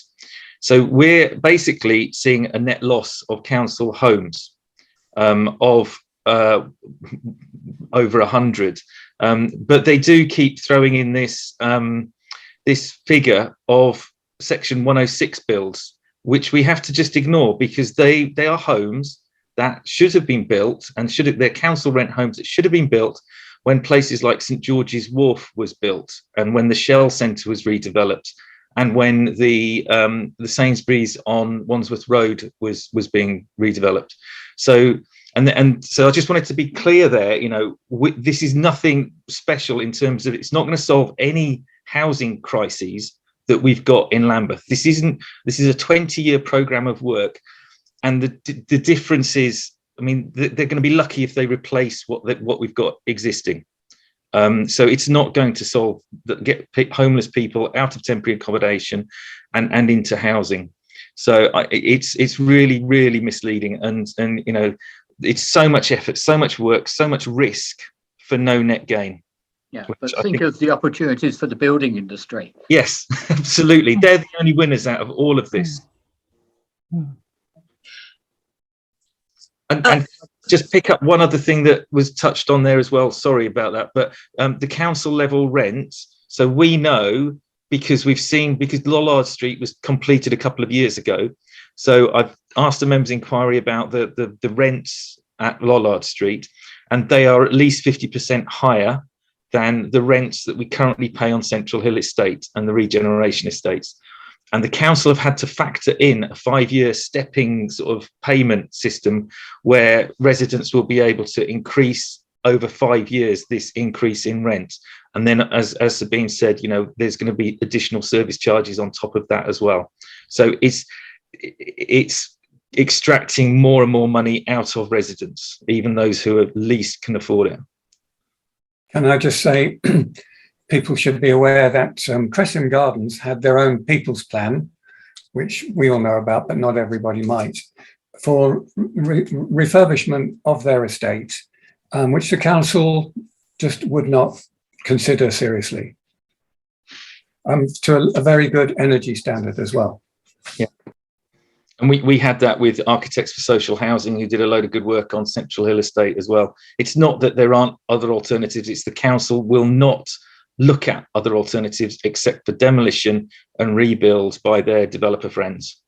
Speaker 5: So we're basically seeing a net loss of council homes of over 100. But they do keep throwing in this this figure of Section 106 builds, which we have to just ignore because they are homes that should have been built and they're council rent homes that should have been built when places like St George's Wharf was built and when the Shell Centre was redeveloped and when the Sainsbury's on Wandsworth Road was being redeveloped. So so I just wanted to be clear there, you know, this is nothing special in terms of it's not going to solve any housing crises that we've got in Lambeth. This is a 20-year programme of work. And the difference is, I mean, they're going to be lucky if they replace what we've got existing. So it's not going to get homeless people out of temporary accommodation and into housing. So it's really, really misleading. And you know, it's so much effort, so much work, so much risk for no net gain.
Speaker 3: Yeah, but think of the opportunities for the building industry.
Speaker 5: Yes, absolutely. They're the only winners out of all of this. And just pick up one other thing that was touched on there as well. Sorry about that. But the council level rent. So we know because Lollard Street was completed a couple of years ago. So I've asked a members' inquiry about the rents at Lollard Street, and they are at least 50% higher than the rents that we currently pay on Central Hill Estate and the Regeneration estates. And the council have had to factor in a 5-year stepping sort of payment system where residents will be able to increase over 5 years this increase in rent. And then, as Sabine said, you know, there's going to be additional service charges on top of that as well. So it's extracting more and more money out of residents, even those who at least can afford it.
Speaker 6: Can I just say, people should be aware that Cressingham Gardens had their own people's plan, which we all know about, but not everybody might, for refurbishment of their estate, which the council just would not consider seriously, to a very good energy standard as well.
Speaker 5: Yeah. And we had that with Architects for Social Housing, who did a load of good work on Central Hill Estate as well. It's not that there aren't other alternatives, it's the council will not look at other alternatives except for demolition and rebuild by their developer friends.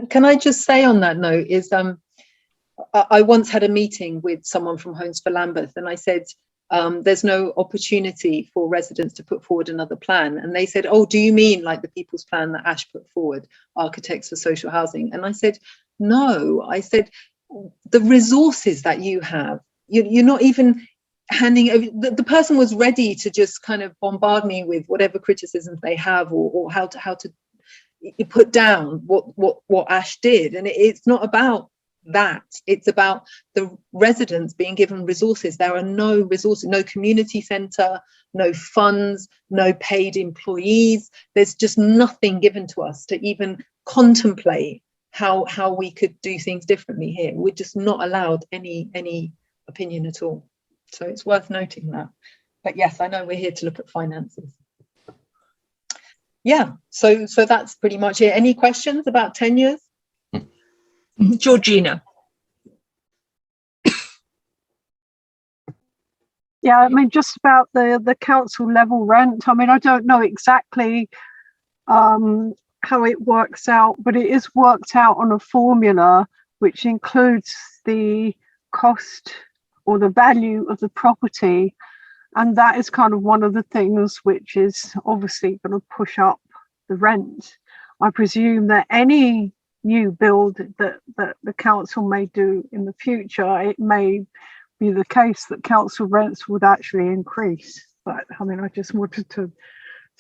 Speaker 2: Can I just say on that note is I once had a meeting with someone from Homes for Lambeth and I said, there's no opportunity for residents to put forward another plan. And they said, oh, do you mean like the people's plan that Ash put forward, Architects for Social Housing? And I said, no, I said, the resources that you have, you're not even handing over. The person was ready to just kind of bombard me with whatever criticisms they have or how to put down what Ash did. And it's not about that, it's about the residents being given resources. There are no resources, no community centre, no funds, no paid employees. There's just nothing given to us to even contemplate how we could do things differently here. We're just not allowed any opinion at all. So it's worth noting that. But yes, I know we're here to look at finances. Yeah, so that's pretty much it. Any questions about tenures?
Speaker 1: Georgina.
Speaker 7: Yeah, I mean, just about the council level rent. I mean, I don't know exactly how it works out, but it is worked out on a formula which includes the cost or the value of the property. And that is kind of one of the things which is obviously going to push up the rent. I presume that any new build that the council may do in the future, it may be the case that council rents would actually increase. But I mean, I just wanted to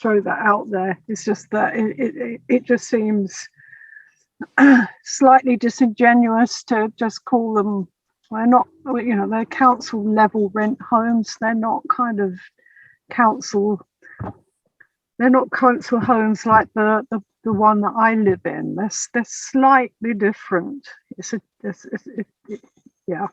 Speaker 7: throw that out there. It's just that it just seems slightly disingenuous to just call them, they're not, you know, they're council level rent homes. They're not kind of council, they're not council homes like the one that I live in. They're slightly different. Yeah.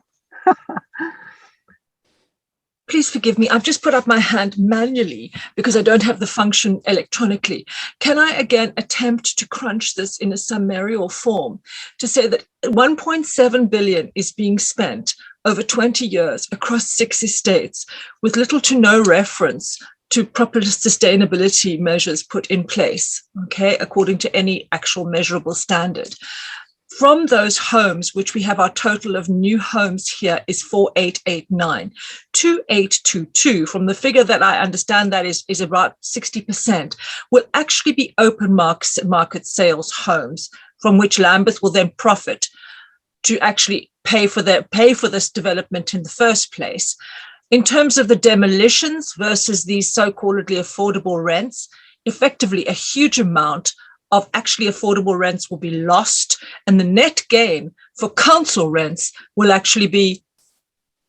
Speaker 1: Please forgive me. I've just put up my hand manually because I don't have the function electronically. Can I again attempt to crunch this in a summarial form to say that 1.7 billion is being spent over 20 years across 6 estates with little to no reference to proper sustainability measures put in place, okay, according to any actual measurable standard. From those homes, which we have, our total of new homes here is 4889. 2822, from the figure that I understand that is about 60%, will actually be open market sales homes from which Lambeth will then profit to actually pay for this development in the first place. In terms of the demolitions versus these so-calledly affordable rents, effectively a huge amount of actually affordable rents will be lost, and the net gain for council rents will actually be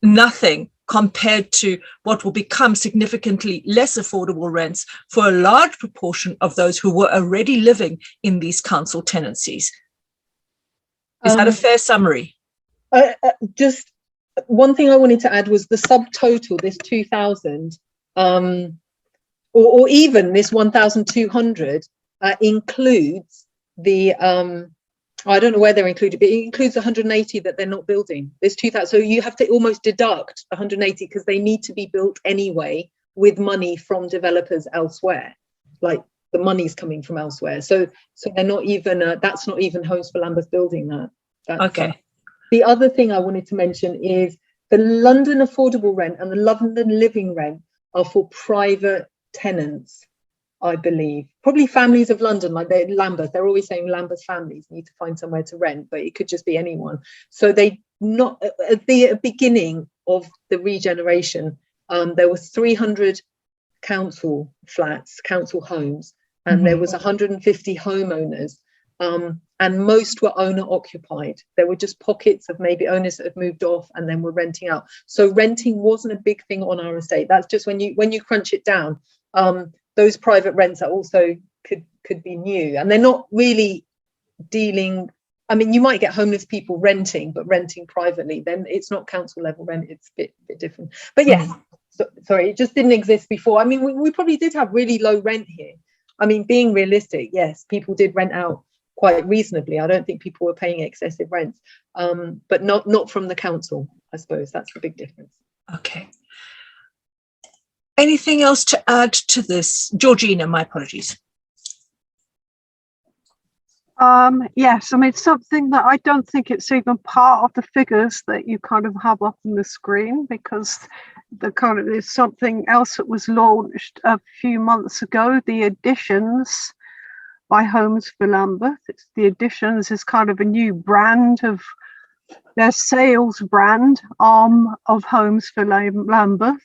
Speaker 1: nothing compared to what will become significantly less affordable rents for a large proportion of those who were already living in these council tenancies. Is that a fair summary?
Speaker 2: Just one thing I wanted to add was the subtotal, this 2,000, or even this 1,200, includes the I don't know where they're included, but it includes 180 that they're not building. There's 2,000, so you have to almost deduct 180 because they need to be built anyway with money from developers elsewhere, like the money's coming from elsewhere. So they're not even that's not even Homes for Lambeth building that. That's,
Speaker 1: okay.
Speaker 2: The other thing I wanted to mention is the London affordable rent and the London living rent are for private tenants, I believe. Probably families of London, like Lambeth. They're always saying Lambeth families need to find somewhere to rent, but it could just be anyone. So they not at the beginning of the regeneration, there was 300 council flats, council homes, and there was 150 homeowners. And most were owner occupied. There were just pockets of maybe owners that had moved off and then were renting out. So renting wasn't a big thing on our estate. That's just when you crunch it down. Those private rents are also could be new, and they're not really dealing. I mean, you might get homeless people renting, but renting privately, then it's not council level rent. It's a bit different. But yes, sorry, it just didn't exist before. I mean, we probably did have really low rent here. I mean, being realistic, yes, people did rent out quite reasonably. I don't think people were paying excessive rents, but not from the council. I suppose that's the big difference.
Speaker 1: Okay. Anything else to add to this? Georgina, my apologies.
Speaker 7: Yes, I mean, something that I don't think it's even part of the figures that you kind of have up on the screen, because there's something else that was launched a few months ago, the Additions by Homes for Lambeth. The Additions is kind of a new brand of their sales brand arm of Homes for Lambeth,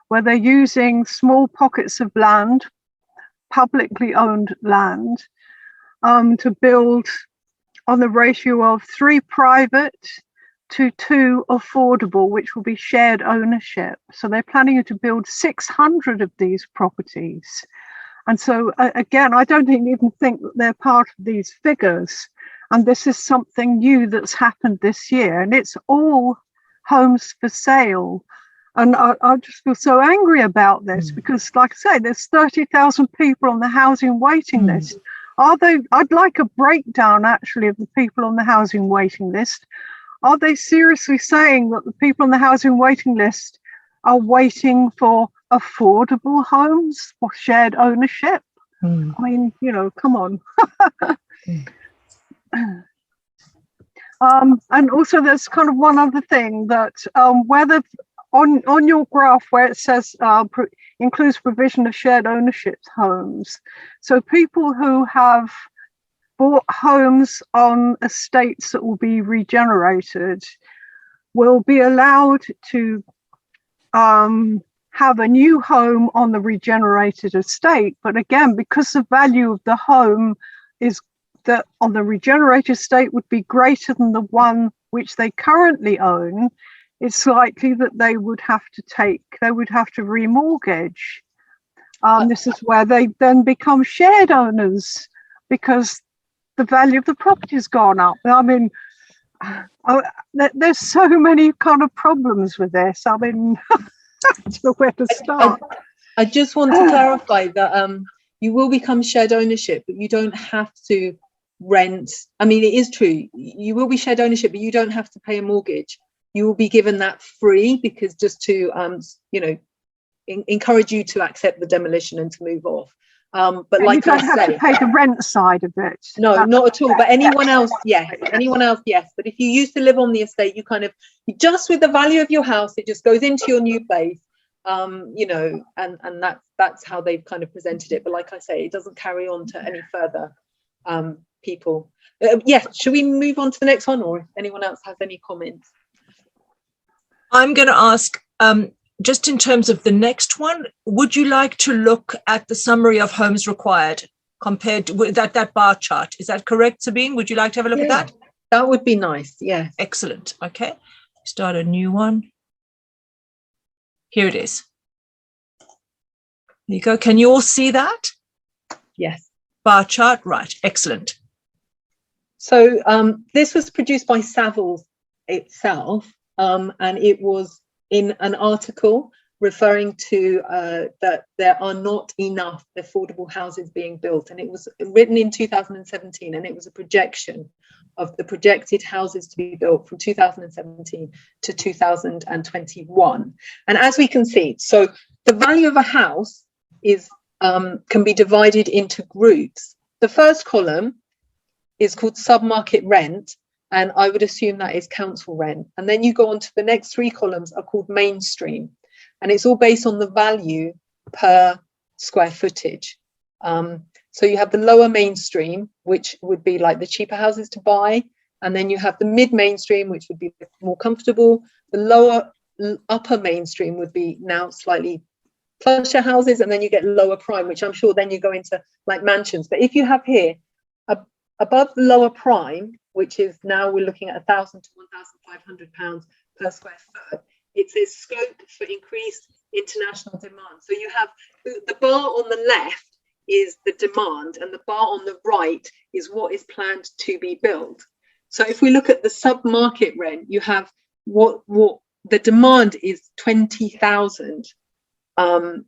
Speaker 7: where they're using small pockets of land, publicly owned land, to build on the ratio of 3 private to 2 affordable, which will be shared ownership. So they're planning to build 600 of these properties. And so again, I don't even think that they're part of these figures. And this is something new that's happened this year, and it's all homes for sale. And I just feel so angry about this because, like I say, there's 30,000 people on the housing waiting list. I'd like a breakdown actually of the people on the housing waiting list. Are they seriously saying that the people on the housing waiting list are waiting for affordable homes or shared ownership? I mean, you know, come on. And also there's kind of one other thing that whether on your graph where it says includes provision of shared ownership homes. So people who have bought homes on estates that will be regenerated will be allowed to have a new home on the regenerated estate. But again, because the value of the home is that on the regenerated estate would be greater than the one which they currently own, it's likely that they would have to remortgage. This is where they then become shared owners because the value of the property has gone up. I mean, there's so many kind of problems with this. I mean, I don't know where to start.
Speaker 2: I just want to clarify that you will become shared ownership, but you don't have to rent. I mean, it is true. You will be shared ownership, but you don't have to pay a mortgage. You will be given that free because just to, you know, encourage you to accept the demolition and to move off. But
Speaker 7: and
Speaker 2: like
Speaker 7: you don't
Speaker 2: I
Speaker 7: have
Speaker 2: say,
Speaker 7: to pay the rent side of it.
Speaker 2: No, not at all. But anyone else, yes. Anyone else, yes. But if you used to live on the estate, you just with the value of your house, it just goes into your new place. You know, and that's how they've kind of presented it. But like I say, it doesn't carry on to any further people. Yes, should we move on to the next one, or if anyone else has any comments?
Speaker 1: I'm going to ask, just in terms of the next one, would you like to look at the summary of homes required compared with that bar chart? Is that correct, Sabine? Would you like to have a look at that?
Speaker 2: That would be nice, yeah.
Speaker 1: Excellent. Okay, start a new one. Here it is. There you go. Can you all see that?
Speaker 2: Yes.
Speaker 1: Bar chart, right. Excellent.
Speaker 2: So this was produced by Savills itself, and it was in an article referring to that there are not enough affordable houses being built, and it was written in 2017, and it was a projection of the projected houses to be built from 2017 to 2021. And as we can see, so the value of a house is can be divided into groups. The first column is called sub-market rent, and I would assume that is council rent. And then you go on to the next three columns are called mainstream, and it's all based on the value per square footage. So you have the lower mainstream, which would be like the cheaper houses to buy, and then you have the mid mainstream, which would be more comfortable. The upper mainstream would be now slightly plusher houses, and then you get lower prime, which I'm sure then you go into like mansions. But if you have here above the lower prime, which is now we're looking at £1,000 to £1,500 per square foot, it says scope for increased international demand. So you have the bar on the left is the demand, and the bar on the right is what is planned to be built. So if we look at the sub-market rent, you have what the demand is 20,000, and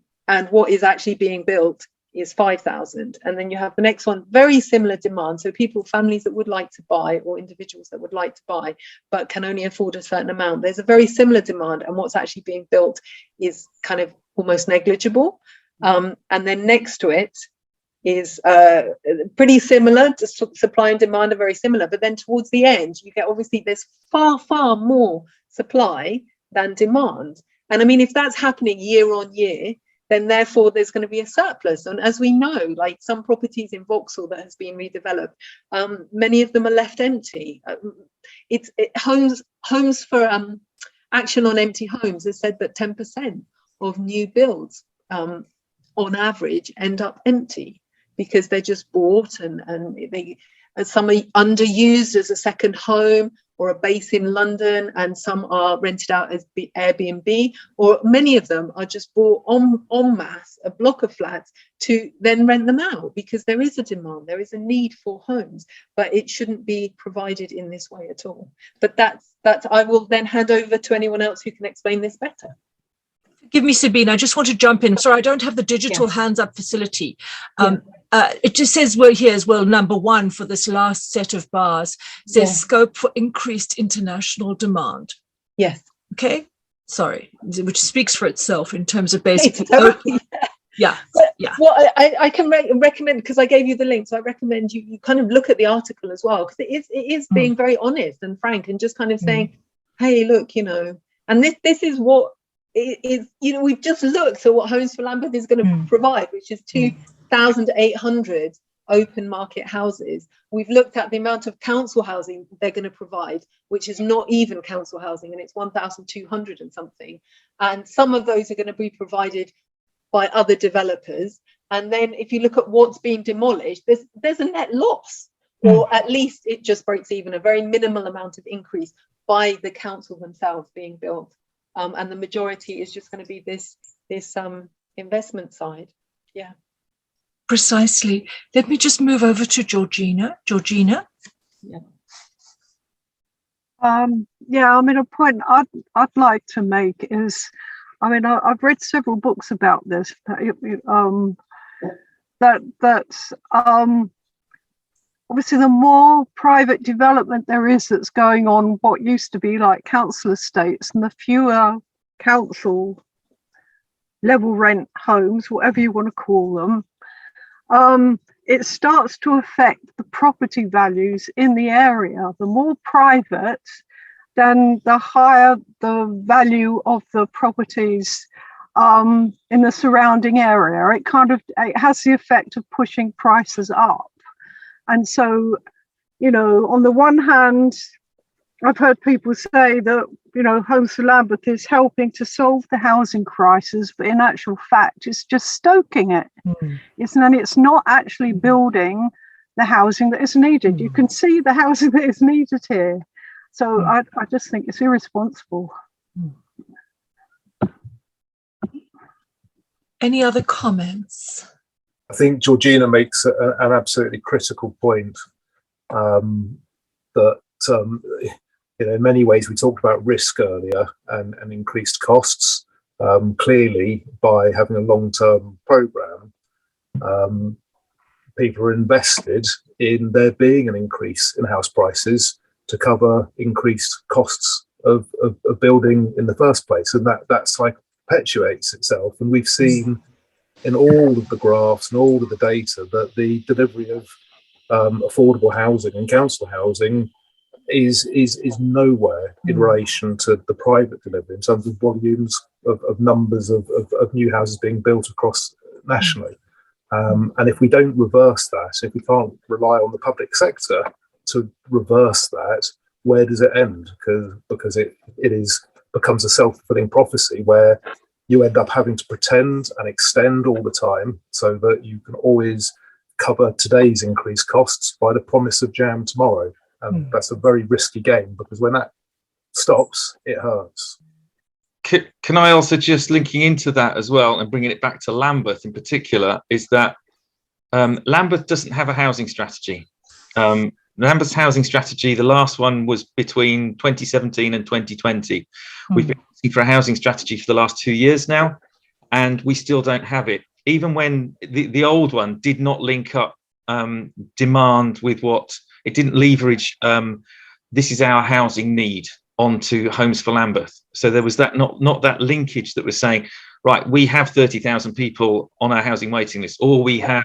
Speaker 2: what is actually being built is 5,000. And then you have the next one, very similar demand. So families that would like to buy, or individuals that would like to buy, but can only afford a certain amount. There's a very similar demand, and what's actually being built is kind of almost negligible. And then next to it is pretty similar. Supply and demand are very similar. But then towards the end, you get obviously there's far, far more supply than demand. And I mean, if that's happening year on year, then therefore there's going to be a surplus. And as we know, like some properties in Vauxhall that has been redeveloped, many of them are left empty. Homes for Action on Empty Homes has said that 10% of new builds on average end up empty because they're just bought and some are underused as a second home or a base in London, and some are rented out as Airbnb, or many of them are just bought en masse, a block of flats, to then rent them out, because there is a demand, there is a need for homes, but it shouldn't be provided in this way at all. But that's I will then hand over to anyone else who can explain this better.
Speaker 1: Give me, Sabine, I just want to jump in. Sorry, I don't have the digital hands up facility. It just says, well, here as well, number 1 for this last set of bars says scope for increased international demand.
Speaker 2: Yes.
Speaker 1: Okay. Sorry, which speaks for itself in terms of basic. Yeah.
Speaker 2: Well, I can recommend, because I gave you the link, so I recommend you kind of look at the article as well, because it is being very honest and frank, and just kind of saying, hey, look, you know, and this is what it is, you know, we've just looked at what Homes for Lambeth is going to provide, which is 2,800 open market houses. We've looked at the amount of council housing they're going to provide, which is not even council housing, and it's 1,200 and something. And some of those are going to be provided by other developers. And then if you look at what's being demolished, there's a net loss, or at least it just breaks even, a very minimal amount of increase by the council themselves being built. And the majority is just going to be this investment side. Yeah.
Speaker 1: Precisely. Let me just move over to Georgina. Georgina?
Speaker 2: Yeah.
Speaker 7: I mean, a point I'd like to make is, I mean, I've read several books about this, obviously the more private development there is that's going on what used to be like council estates, and the fewer council level rent homes, whatever you want to call them, it starts to affect the property values in the area. The more private, then the higher the value of the properties in the surrounding area. It has the effect of pushing prices up. And so, you know, on the one hand, I've heard people say that, you know, Homes for Lambeth is helping to solve the housing crisis, but in actual fact, it's just stoking it. It's not actually building the housing that is needed. You can see the housing that is needed here. So I just think it's irresponsible.
Speaker 1: Any other comments?
Speaker 4: I think Georgina makes an absolutely critical point, that you know, in many ways we talked about risk earlier and increased costs. Clearly, by having a long-term programme, people are invested in there being an increase in house prices to cover increased costs of building in the first place, and that cycle perpetuates itself. And we've seen in all of the graphs and all of the data that the delivery of affordable housing and council housing is nowhere in relation to the private delivery in terms of volumes of numbers of new houses being built across nationally. And if we don't reverse that, if we can't rely on the public sector to reverse that, where does it end? Because it becomes a self-fulfilling prophecy where you end up having to pretend and extend all the time so that you can always cover today's increased costs by the promise of jam tomorrow. And that's a very risky game, because when that stops, it hurts.
Speaker 5: Can I also, just linking into that as well and bringing it back to Lambeth in particular, is that Lambeth doesn't have a housing strategy. Lambeth's housing strategy, the last one was between 2017 and 2020. We've been asking for a housing strategy for the last 2 years now, and we still don't have it. Even when the old one did not link up demand with what, it didn't leverage this is our housing need onto Homes for Lambeth. So there was that not that linkage that was saying, right, we have 30,000 people on our housing waiting list, or we have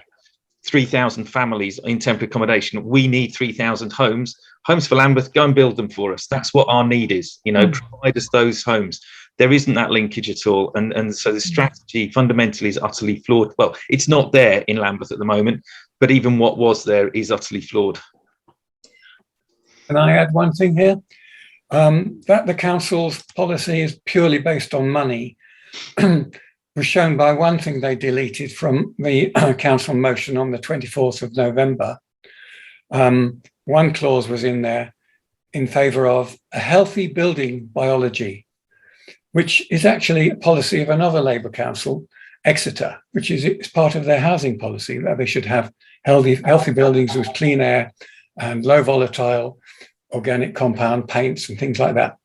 Speaker 5: 3,000 families in temporary accommodation. We need 3,000 homes. Homes for Lambeth, go and build them for us. That's what our need is. You know, provide us those homes. There isn't that linkage at all. And so the strategy fundamentally is utterly flawed. Well, it's not there in Lambeth at the moment, but even what was there is utterly flawed.
Speaker 6: Can I add one thing here? That the council's policy is purely based on money was shown by one thing they deleted from the council motion on the 24th of November. one clause was in there in favour of a healthy building biology, which is actually a policy of another Labour council, Exeter, which is part of their housing policy, that they should have healthy buildings with clean air and low volatile organic compound paints and things like that.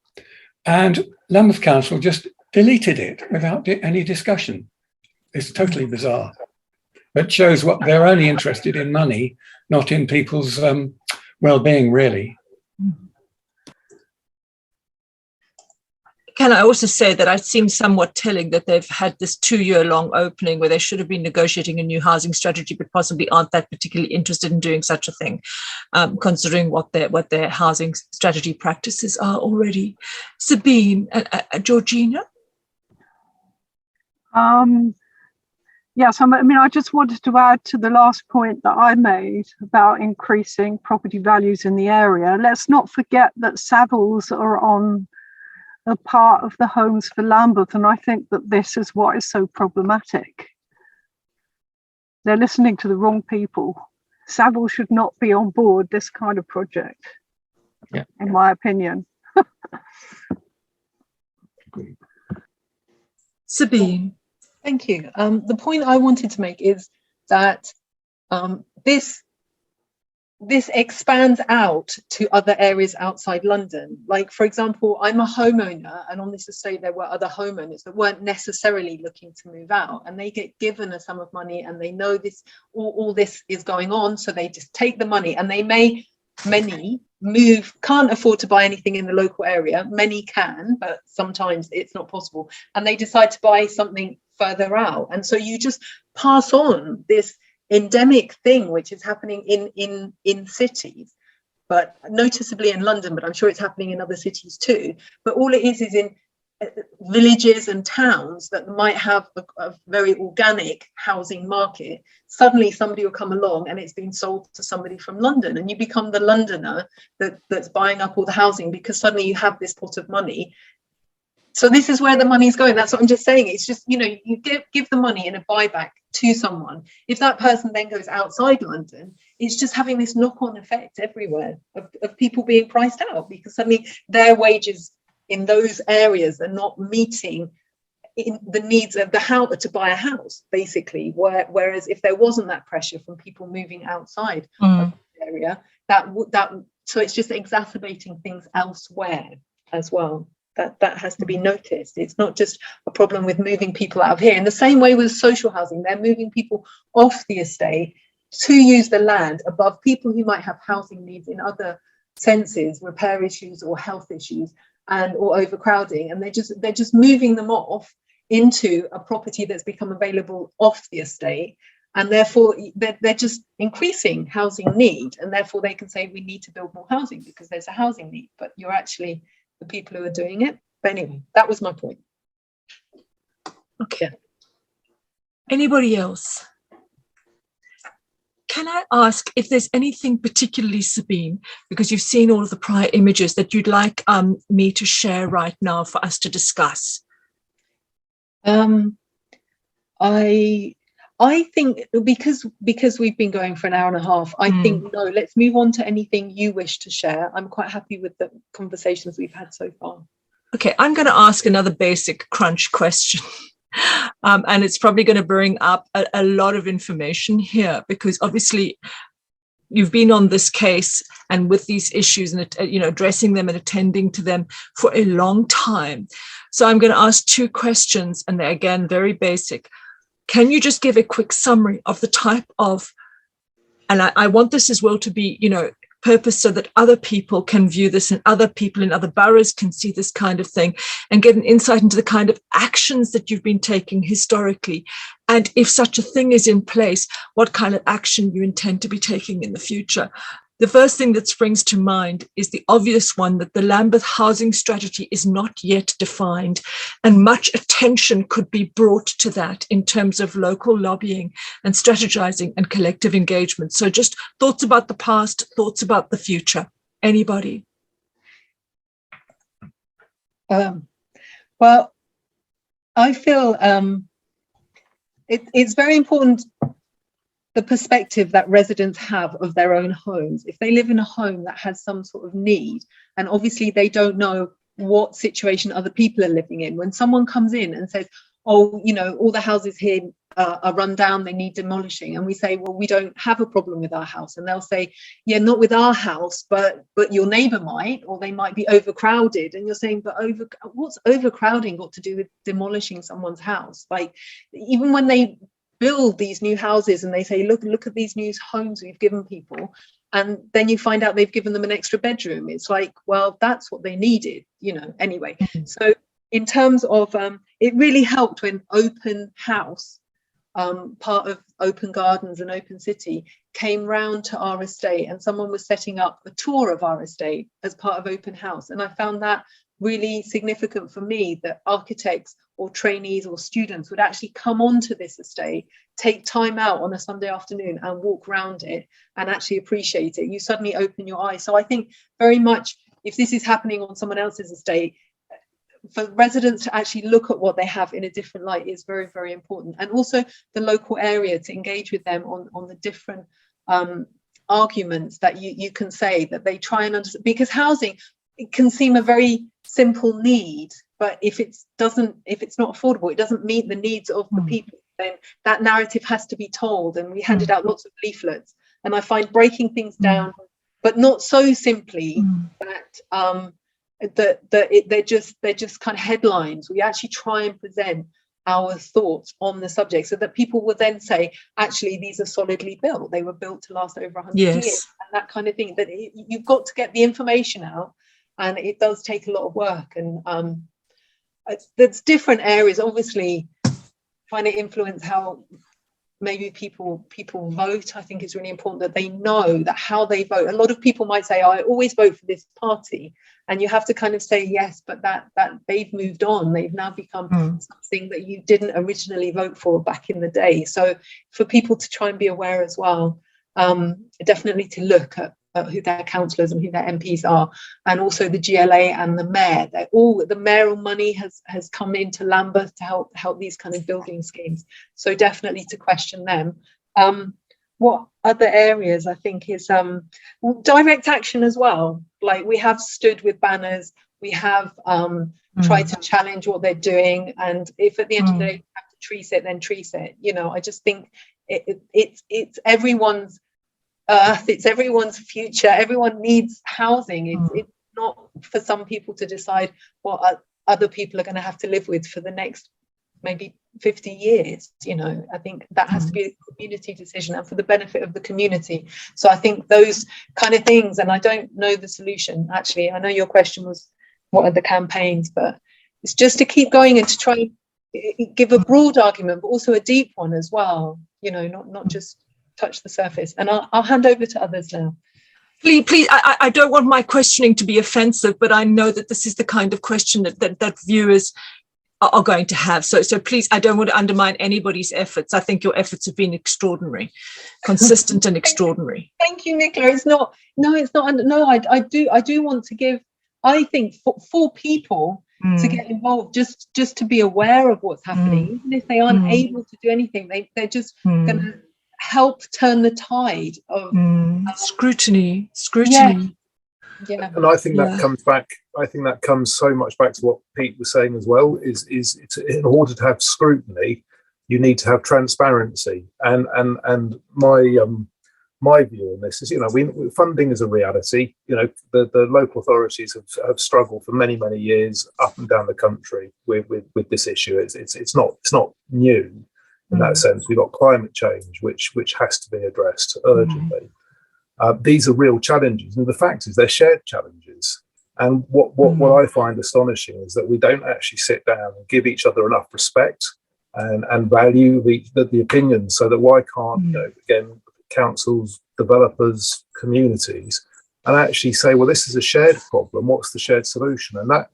Speaker 6: And Lambeth Council just deleted it without any discussion. It's totally bizarre. But shows what they're only interested in money, not in people's well-being, really.
Speaker 1: Can I also say that it seems somewhat telling that they've had this 2-year-long opening where they should have been negotiating a new housing strategy, but possibly aren't that particularly interested in doing such a thing, considering what their housing strategy practices are already. Sabine, Georgina?
Speaker 7: Yes, I mean, I just wanted to add to the last point that I made about increasing property values in the area. Let's not forget that Savills are on a part of the Homes for Lambeth, and I think that this is what is so problematic. They're listening to the wrong people. Savills should not be on board this kind of project, in my opinion.
Speaker 1: Sabine.
Speaker 2: Thank you. The point I wanted to make is that this expands out to other areas outside London. Like, for example, I'm a homeowner, and on this estate there were other homeowners that weren't necessarily looking to move out, and they get given a sum of money and they know this, all this is going on, so they just take the money, and many move, can't afford to buy anything in the local area. Many can, but sometimes it's not possible, and they decide to buy something further out. And so you just pass on this endemic thing which is happening in cities, but noticeably in London, but I'm sure it's happening in other cities too. But all it is in villages and towns that might have a very organic housing market. Suddenly somebody will come along and it's been sold to somebody from London, and you become the Londoner that's buying up all the housing because suddenly you have this pot of money. So this is where the money is going. That's what I'm just saying. It's just, you give the money in a buyback to someone. If that person then goes outside London, it's just having this knock-on effect everywhere of people being priced out because suddenly their wages in those areas are not meeting in the needs of the house to buy a house, basically. Whereas if there wasn't that pressure from people moving outside of the area, so it's just exacerbating things elsewhere as well. That has to be noticed. It's not just a problem with moving people out of here. In the same way with social housing, they're moving people off the estate to use the land above people who might have housing needs in other senses, repair issues or health issues or overcrowding, and they're just moving them off into a property that's become available off the estate, and therefore they're just increasing housing need, and therefore they can say we need to build more housing because there's a housing need, but you're actually the people who are doing it. But anyway, that was my point.
Speaker 1: Okay. Yeah. Anybody else? Can I ask if there's anything particularly, Sabine, because you've seen all of the prior images, that you'd like me to share right now for us to discuss?
Speaker 2: I think because we've been going for an hour and a half, I think, no, let's move on to anything you wish to share. I'm quite happy with the conversations we've had so far.
Speaker 1: Okay, I'm going to ask another basic crunch question. And it's probably going to bring up a lot of information here, because obviously you've been on this case and with these issues and addressing them and attending to them for a long time. So I'm going to ask 2 questions, and they're again very basic. Can you just give a quick summary of the type of, and I want this as well to be, purpose so that other people can view this and other people in other boroughs can see this kind of thing and get an insight into the kind of actions that you've been taking historically. And if such a thing is in place, what kind of action you intend to be taking in the future. The first thing that springs to mind is the obvious one that the Lambeth housing strategy is not yet defined, and much attention could be brought to that in terms of local lobbying and strategizing and collective engagement. So just thoughts about the past, thoughts about the future. Anybody?
Speaker 2: Well, I feel it's very important the perspective that residents have of their own homes. If they live in a home that has some sort of need, and obviously they don't know what situation other people are living in, when someone comes in and says, oh, you know, all the houses here are run down, they need demolishing, and we say, well, we don't have a problem with our house, and they'll say, yeah, not with our house, but your neighbor might, or they might be overcrowded. And you're saying, but what's overcrowding got to do with demolishing someone's house? Like, even when they build these new houses and they say, look at these new homes we've given people, and then you find out they've given them an extra bedroom, it's like, well, that's what they needed, you know. Anyway, so in terms of it really helped when Open House, part of Open Gardens and Open City, came round to our estate, and someone was setting up a tour of our estate as part of Open House. And I found that really significant for me, that architects or trainees or students would actually come onto this estate, take time out on a Sunday afternoon and walk around it and actually appreciate it. You suddenly open your eyes. So I think very much, if this is happening on someone else's estate, for residents to actually look at what they have in a different light is very, very important. And also the local area, to engage with them on the different arguments that you can say, that they try and understand, because housing, it can seem a very simple need, but if it's not affordable, it doesn't meet the needs of the people, then that narrative has to be told. And we handed out lots of leaflets, and I find breaking things down, but not so simply that they're just kind of headlines. We actually try and present our thoughts on the subject, so that people will then say, actually, these are solidly built, they were built to last over 100 years, and that kind of thing. That you've got to get the information out, and it does take a lot of work. And there's different areas, obviously trying to influence how maybe people vote. I think it's really important that they know that how they vote. A lot of people might say, I always vote for this party, and you have to kind of say, yes, but that they've moved on, they've now become something that you didn't originally vote for back in the day. So for people to try and be aware as well, definitely to look at who their councillors and who their MPs are, and also the GLA and the mayor. The mayoral money has come into Lambeth to help these kind of building schemes. So definitely to question them. What other areas I think is direct action as well. Like, we have stood with banners, we have tried to challenge what they're doing, and if at the end of the day you have to treat it, then treat it. You know, I just think it's everyone's earth, it's everyone's future, everyone needs housing. It's not for some people to decide what other people are going to have to live with for the next maybe 50 years. You know, I think that has to be a community decision, and for the benefit of the community. So I think those kind of things, and I don't know the solution actually. I know your question was what are the campaigns, but it's just to keep going and to try and give a broad argument, but also a deep one as well, you know, not just touch the surface. And I'll hand over to others now.
Speaker 1: Please, I don't want my questioning to be offensive, but I know that this is the kind of question that viewers are going to have. So please, I don't want to undermine anybody's efforts. I think your efforts have been extraordinary, consistent and extraordinary.
Speaker 2: Thank you, Nicola. I do want to give, I think, for people to get involved, just to be aware of what's happening, even if they aren't able to do anything, they're just going to help turn the tide of
Speaker 1: scrutiny.
Speaker 2: Yeah.
Speaker 4: And I think that comes back. I think that comes so much back to what Pete was saying as well. Is in order to have scrutiny, you need to have transparency. And my view on this is, you know, funding is a reality. You know, the local authorities have struggled for many years up and down the country with this issue. It's not new in that sense. We've got climate change, which has to be addressed urgently. These are real challenges, and the fact is they're shared challenges. And what I find astonishing is that we don't actually sit down and give each other enough respect and value the opinions. So that why can't, you know, again, councils, developers, communities, and actually say, well, this is a shared problem. What's the shared solution? And that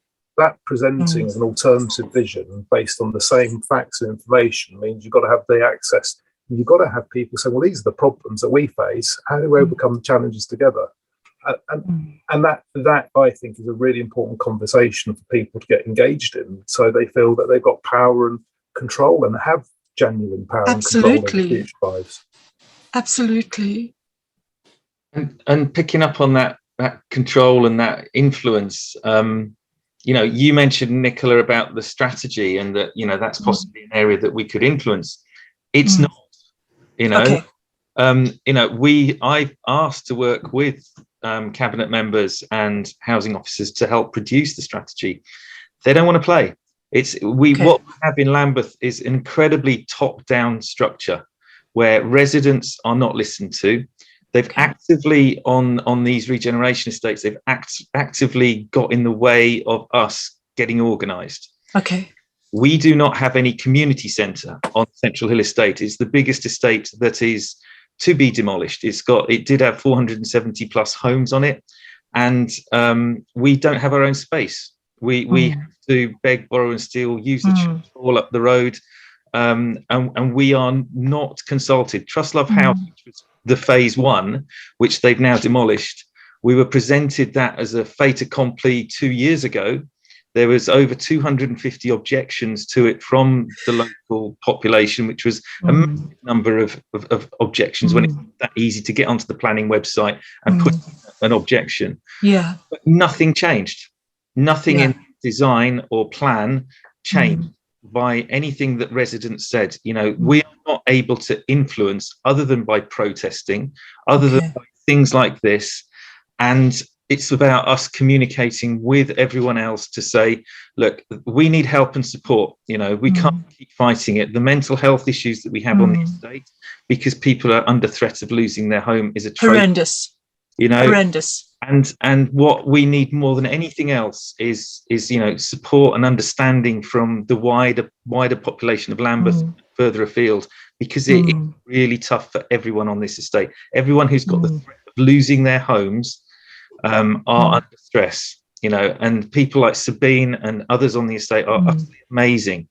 Speaker 4: presenting an alternative vision based on the same facts and information means you've got to have the access. You've got to have people say, well, these are the problems that we face. How do we overcome the challenges together? And that I think is a really important conversation for people to get engaged in, so they feel that they've got power and control and have genuine power and control over their future lives.
Speaker 1: Absolutely.
Speaker 5: And picking up on that control and that influence, you mentioned, Nicola, about the strategy, and that that's possibly an area that we could influence. It's not,
Speaker 1: Okay.
Speaker 5: I've asked to work with cabinet members and housing officers to help produce the strategy. They don't want to play. What we have in Lambeth is an incredibly top-down structure where residents are not listened to. They've actively, on these regeneration estates, they've actively got in the way of us getting organised.
Speaker 1: Okay.
Speaker 5: We do not have any community centre on Central Hill Estate. It's the biggest estate that is to be demolished. It did have 470 plus homes on it, and we don't have our own space. We have to beg, borrow and steal, use the church all up the road, and we are not consulted. Trust Love House, which was the phase 1, which they've now demolished, we were presented that as a fait accompli 2 years ago. There was over 250 objections to it from the local population, which was a massive number of objections when it's not that easy to get onto the planning website and put an objection.
Speaker 1: Yeah.
Speaker 5: But nothing changed. Nothing in design or plan changed by anything that residents said. We are not able to influence other than by protesting, other than by things like this. And it's about us communicating with everyone else to say, look, we need help and support. We can't keep fighting it. The mental health issues that we have on the estate, because people are under threat of losing their home, is a
Speaker 1: horrendous. Horrendous.
Speaker 5: And what we need more than anything else is support and understanding from the wider population of Lambeth further afield, because it is really tough for everyone on this estate. Everyone who's got the threat of losing their homes are under stress, and people like Sabine and others on the estate are absolutely amazing,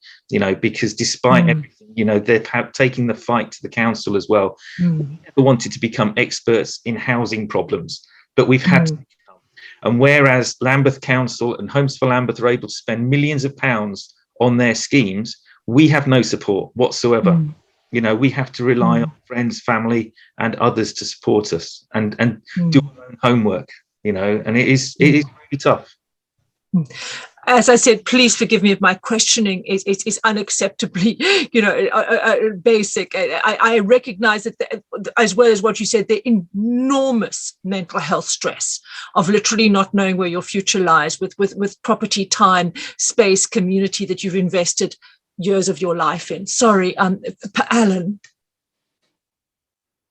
Speaker 5: because despite everything, they're taking the fight to the council as well. We never wanted to become experts in housing problems, but we've had to become. And whereas Lambeth Council and Homes for Lambeth are able to spend millions of pounds on their schemes, we have no support whatsoever. We have to rely on friends, family and others to support us and do our own homework, and it is really tough.
Speaker 1: As I said, please forgive me if my questioning is unacceptably, basic. I recognize that, as well as what you said, the enormous mental health stress of literally not knowing where your future lies with property, time, space, community that you've invested years of your life in. Sorry, Alan.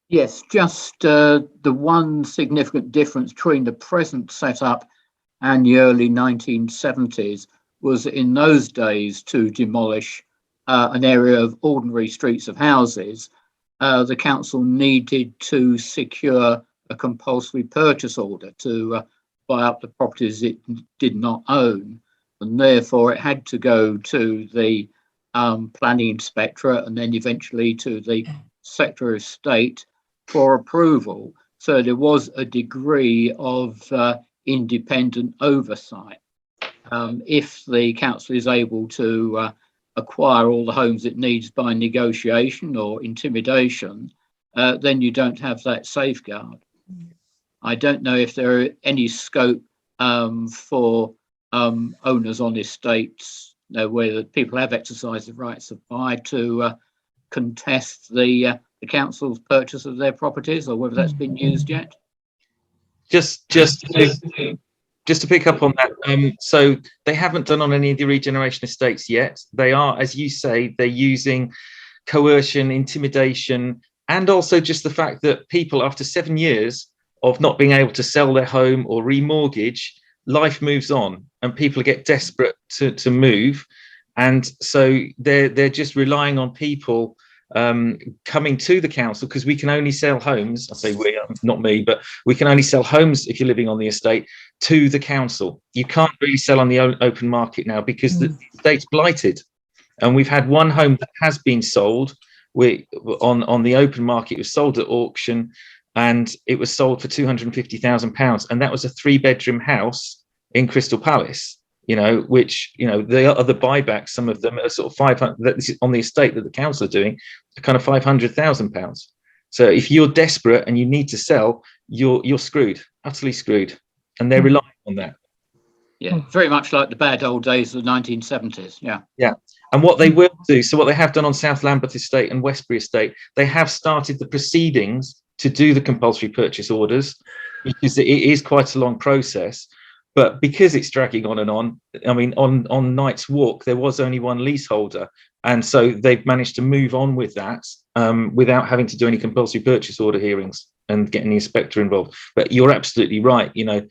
Speaker 3: Yes, just the one significant difference between the present setup and the early 1970s was in those days, to demolish an area of ordinary streets of houses, the council needed to secure a compulsory purchase order to buy up the properties it did not own, and therefore it had to go to the planning inspectorate and then eventually to the Secretary of State for approval. So there was a degree of independent oversight. If the council is able to acquire all the homes it needs by negotiation or intimidation, then you don't have that safeguard. I don't know if there are any scope for owners on estates where the people have exercised the rights of buy to contest the council's purchase of their properties, or whether that's been used yet.
Speaker 5: Just to pick up on that, so they haven't done on any of the regeneration estates yet. They are, as you say, they're using coercion, intimidation, and also just the fact that people, after 7 years of not being able to sell their home or remortgage, life moves on and people get desperate to move. And so they're just relying on people coming to the council, because we can only sell homes. I say we, not me, but we can only sell homes if you're living on the estate to the council. You can't really sell on the open market now because the estate's blighted. And we've had one home that has been sold on the open market. It was sold at auction and it was sold for £250,000. And that was a 3-bedroom house in Crystal Palace. Which, the other buybacks, some of them are sort of 500, on the estate that the council are doing, kind of £500,000. So if you're desperate and you need to sell, you're screwed, utterly screwed, and they're relying on that.
Speaker 3: Yeah, very much like the bad old days of the 1970s.
Speaker 5: Yeah. And what they will do, so what they have done on South Lambeth Estate and Westbury Estate, they have started the proceedings to do the compulsory purchase orders, because it is quite a long process. But because it's dragging on and on, I mean, on Knight's Walk, there was only one leaseholder. And so they've managed to move on with that without having to do any compulsory purchase order hearings and getting the inspector involved. But you're absolutely right. You know,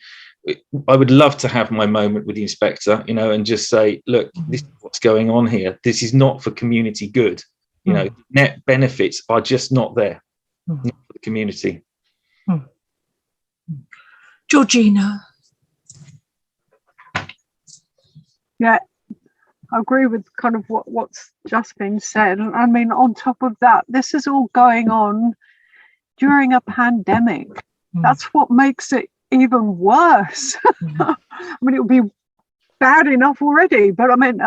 Speaker 5: I would love to have my moment with the inspector, you know, and just say, look, this is what's going on here. This is not for community good. You know, net benefits are just not there, not for the community.
Speaker 1: Georgina.
Speaker 7: Yeah, I agree with kind of what's just been said. I mean, on top of that, this is all going on during a pandemic. That's what makes it even worse. I mean, it would be bad enough already, but I mean,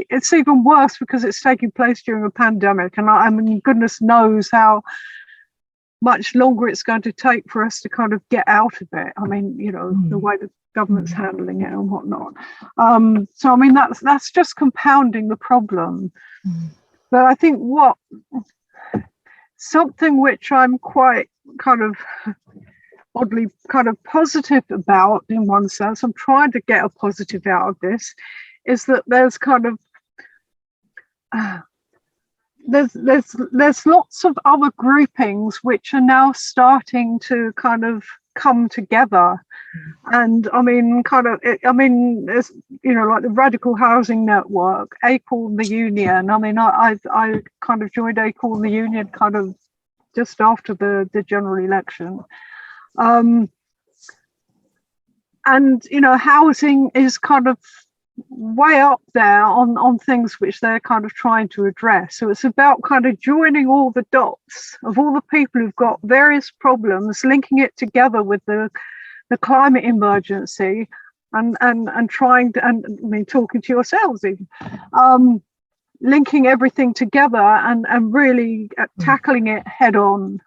Speaker 7: it's even worse because it's taking place during a pandemic. And I mean, goodness knows how much longer it's going to take for us to kind of get out of it. I mean, you know, the way the government's handling it and whatnot. So I mean, that's just compounding the problem. But I think something which I'm quite kind of oddly kind of positive about, in one sense, I'm trying to get a positive out of this, is that there's kind of there's lots of other groupings which are now starting to kind of come together. And I mean, there's, you know, like the Radical Housing Network, Acorn the Union. I mean, I kind of joined Acorn the Union kind of just after the general election. And, you know, housing is kind of way up there on things which they're kind of trying to address. So it's about kind of joining all the dots of all the people who've got various problems, linking it together with the climate emergency, and trying to, and I mean, talking to yourselves even, linking everything together and really tackling it head on.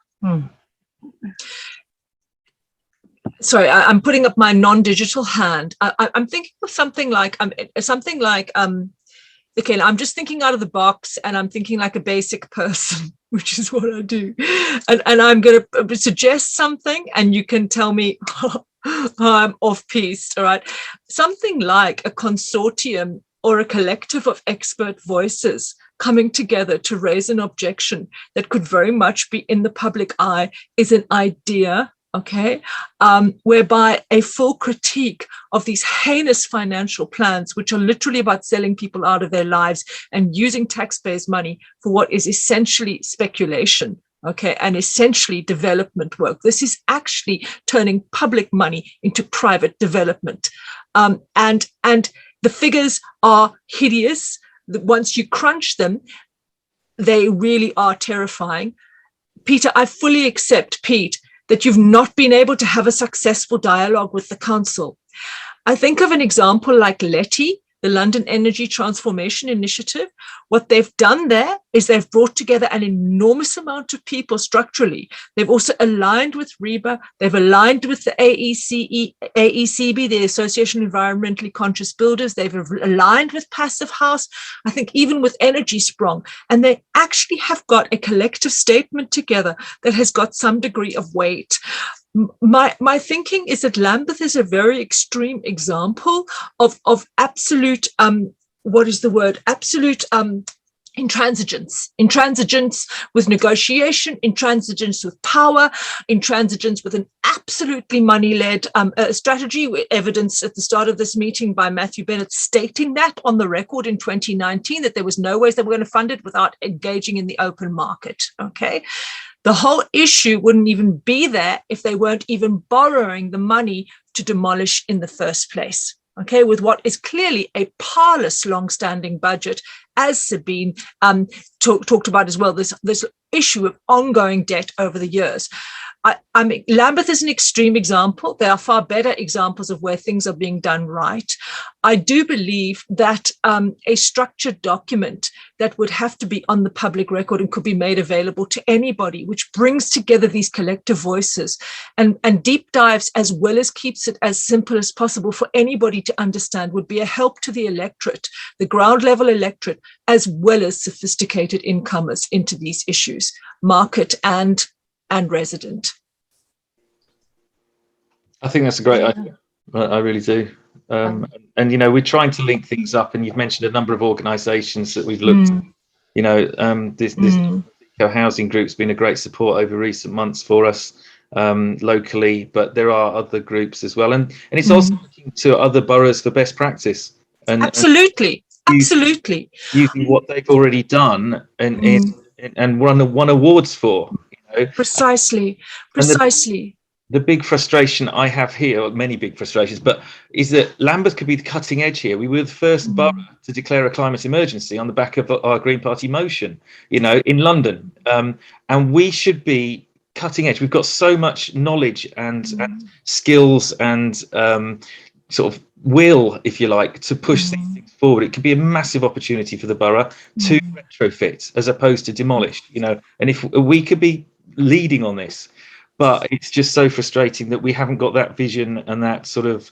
Speaker 1: Sorry, I'm putting up my non-digital hand. I'm thinking of something like, okay, I'm just thinking out of the box, and I'm thinking like a basic person, which is what I do. And I'm going to suggest something, and you can tell me I'm off-piste, all right? Something like a consortium or a collective of expert voices coming together to raise an objection that could very much be in the public eye is an idea, okay, whereby a full critique of these heinous financial plans, which are literally about selling people out of their lives and using taxpayers' money for what is essentially speculation, okay, and essentially development work. This is actually turning public money into private development. And the figures are hideous. Once you crunch them, they really are terrifying. Peter, I fully accept, Pete, that you've not been able to have a successful dialogue with the council. I think of an example like LETI, the London Energy Transformation Initiative. What they've done there is they've brought together an enormous amount of people structurally. They've also aligned with REBA. They've aligned with the AECB, the Association of Environmentally Conscious Builders. They've aligned with Passive House, I think even with Energy Sprong. And they actually have got a collective statement together that has got some degree of weight. My thinking is that Lambeth is a very extreme example of absolute, absolute intransigence with negotiation, intransigence with power, intransigence with an absolutely money-led strategy, evidenced at the start of this meeting by Matthew Bennett stating that on the record in 2019, that there was no ways they were going to fund it without engaging in the open market, okay? The whole issue wouldn't even be there if they weren't even borrowing the money to demolish in the first place, okay, with what is clearly a parlous long-standing budget as Sabine talked about as well, this issue of ongoing debt over the years. I mean, Lambeth is an extreme example. There are far better examples of where things are being done right. I do believe that a structured document that would have to be on the public record and could be made available to anybody, which brings together these collective voices and deep dives, as well as keeps it as simple as possible for anybody to understand, would be a help to the electorate, the ground level electorate, as well as sophisticated incomers into these issues, market and resident.
Speaker 5: I think that's a great idea. I really do. And, you know, we're trying to link things up, and you've mentioned a number of organisations that we've looked at. You know, this housing group's been a great support over recent months for us locally, but there are other groups as well. And it's also looking to other boroughs for best practice.
Speaker 1: Absolutely.
Speaker 5: Using what they've already done and won awards for. You know? Precisely. The big frustration I have here, or many big frustrations, but is that Lambeth could be the cutting edge here. We were the first borough to declare a climate emergency on the back of our Green Party motion, you know, in London. And we should be cutting edge. We've got so much knowledge and skills and sort of will, if you like, to push these things forward. It could be a massive opportunity for the borough to retrofit as opposed to demolish, you know, and if we could be leading on this. But it's just so frustrating that we haven't got that vision and that sort of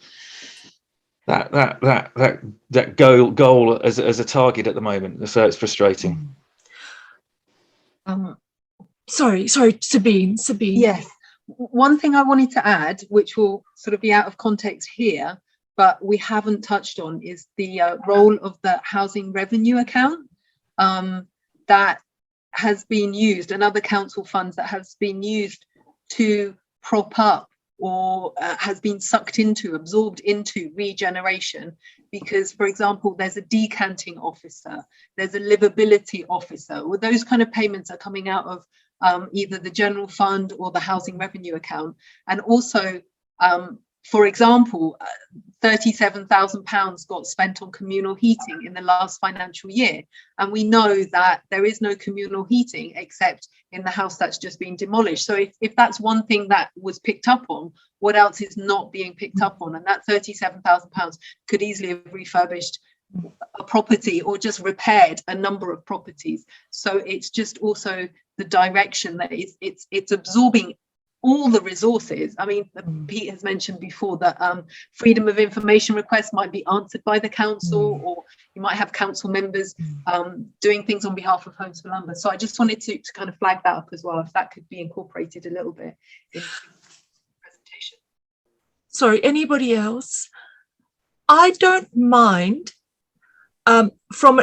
Speaker 5: that goal as a target at the moment. So it's frustrating.
Speaker 1: Sorry, Sabine.
Speaker 2: Yes. One thing I wanted to add, which will sort of be out of context here, but we haven't touched on, is the role of the housing revenue account that has been used, and other council funds that has been used to prop up or has been absorbed into regeneration, because, for example, there's a decanting officer, there's a livability officer, well, those kind of payments are coming out of either the general fund or the housing revenue account. And also, for example, £37,000 got spent on communal heating in the last financial year. And we know that there is no communal heating except in the house that's just been demolished. So if that's one thing that was picked up on, what else is not being picked up on? And that £37,000 could easily have refurbished a property or just repaired a number of properties. So it's just also the direction that it's absorbing all the resources. I mean, Pete has mentioned before that freedom of information requests might be answered by the council, or you might have council members doing things on behalf of Homes for Lambeth. So I just wanted to kind of flag that up as well, if that could be incorporated a little bit in the presentation.
Speaker 1: Sorry, anybody else? I don't mind from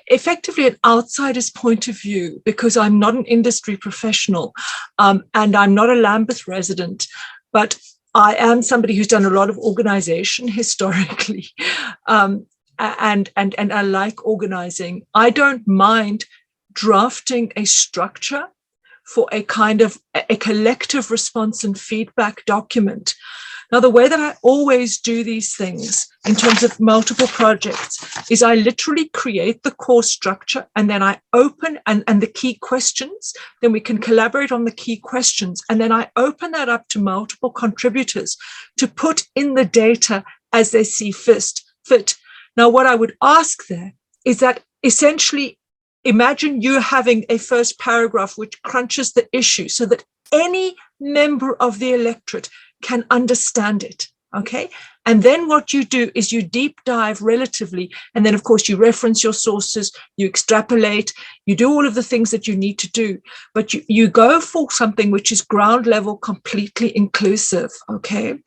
Speaker 1: effectively an outsider's point of view, because I'm not an industry professional and I'm not a Lambeth resident, but I am somebody who's done a lot of organization historically, and I like organizing. I don't mind drafting a structure for a kind of a collective response and feedback document. Now, the way that I always do these things in terms of multiple projects is I literally create the core structure, and then I open and the key questions, then we can collaborate on the key questions, and then I open that up to multiple contributors to put in the data as they see fit. Now, what I would ask there is that essentially, imagine you having a first paragraph which crunches the issue so that any member of the electorate can understand it, okay? And then what you do is you deep dive relatively, and then of course you reference your sources, you extrapolate, you do all of the things that you need to do, but you go for something which is ground level, completely inclusive, okay?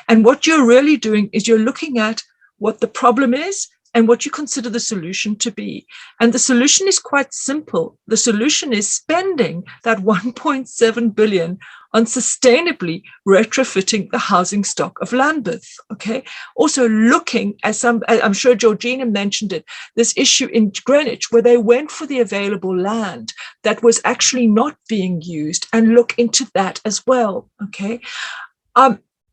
Speaker 1: And what you're really doing is you're looking at what the problem is and what you consider the solution to be. And the solution is quite simple. The solution is spending that 1.7 billion on sustainably retrofitting the housing stock of Lambeth, okay? Also looking at I'm sure Georgina mentioned it, this issue in Greenwich where they went for the available land that was actually not being used, and look into that as well, okay?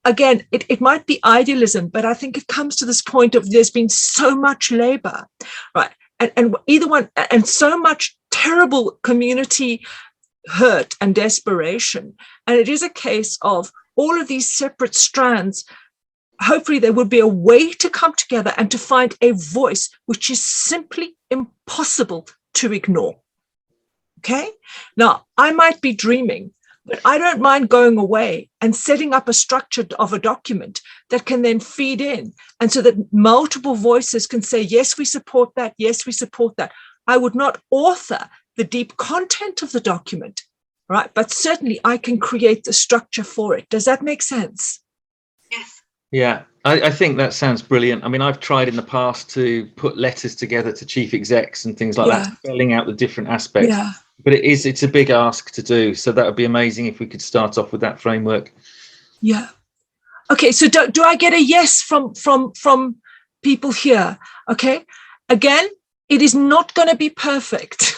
Speaker 1: Again, it might be idealism, but I think it comes to this point of there's been so much labor, right? and either one, and so much terrible community hurt and desperation. And it is a case of all of these separate strands. Hopefully there would be a way to come together and to find a voice which is simply impossible to ignore. Okay? Now, I might be dreaming, but I don't mind going away and setting up a structure of a document that can then feed in. And so that multiple voices can say, yes, we support that. Yes, we support that. I would not author the deep content of the document, right? But certainly I can create the structure for it. Does that make sense?
Speaker 2: Yes.
Speaker 5: Yeah, I think that sounds brilliant. I mean, I've tried in the past to put letters together to chief execs and things like that, spelling out the different aspects.
Speaker 1: Yeah.
Speaker 5: But it's a big ask to do. So that would be amazing if we could start off with that framework.
Speaker 1: Yeah. Okay, so do I get a yes from people here? Okay. Again, it is not going to be perfect.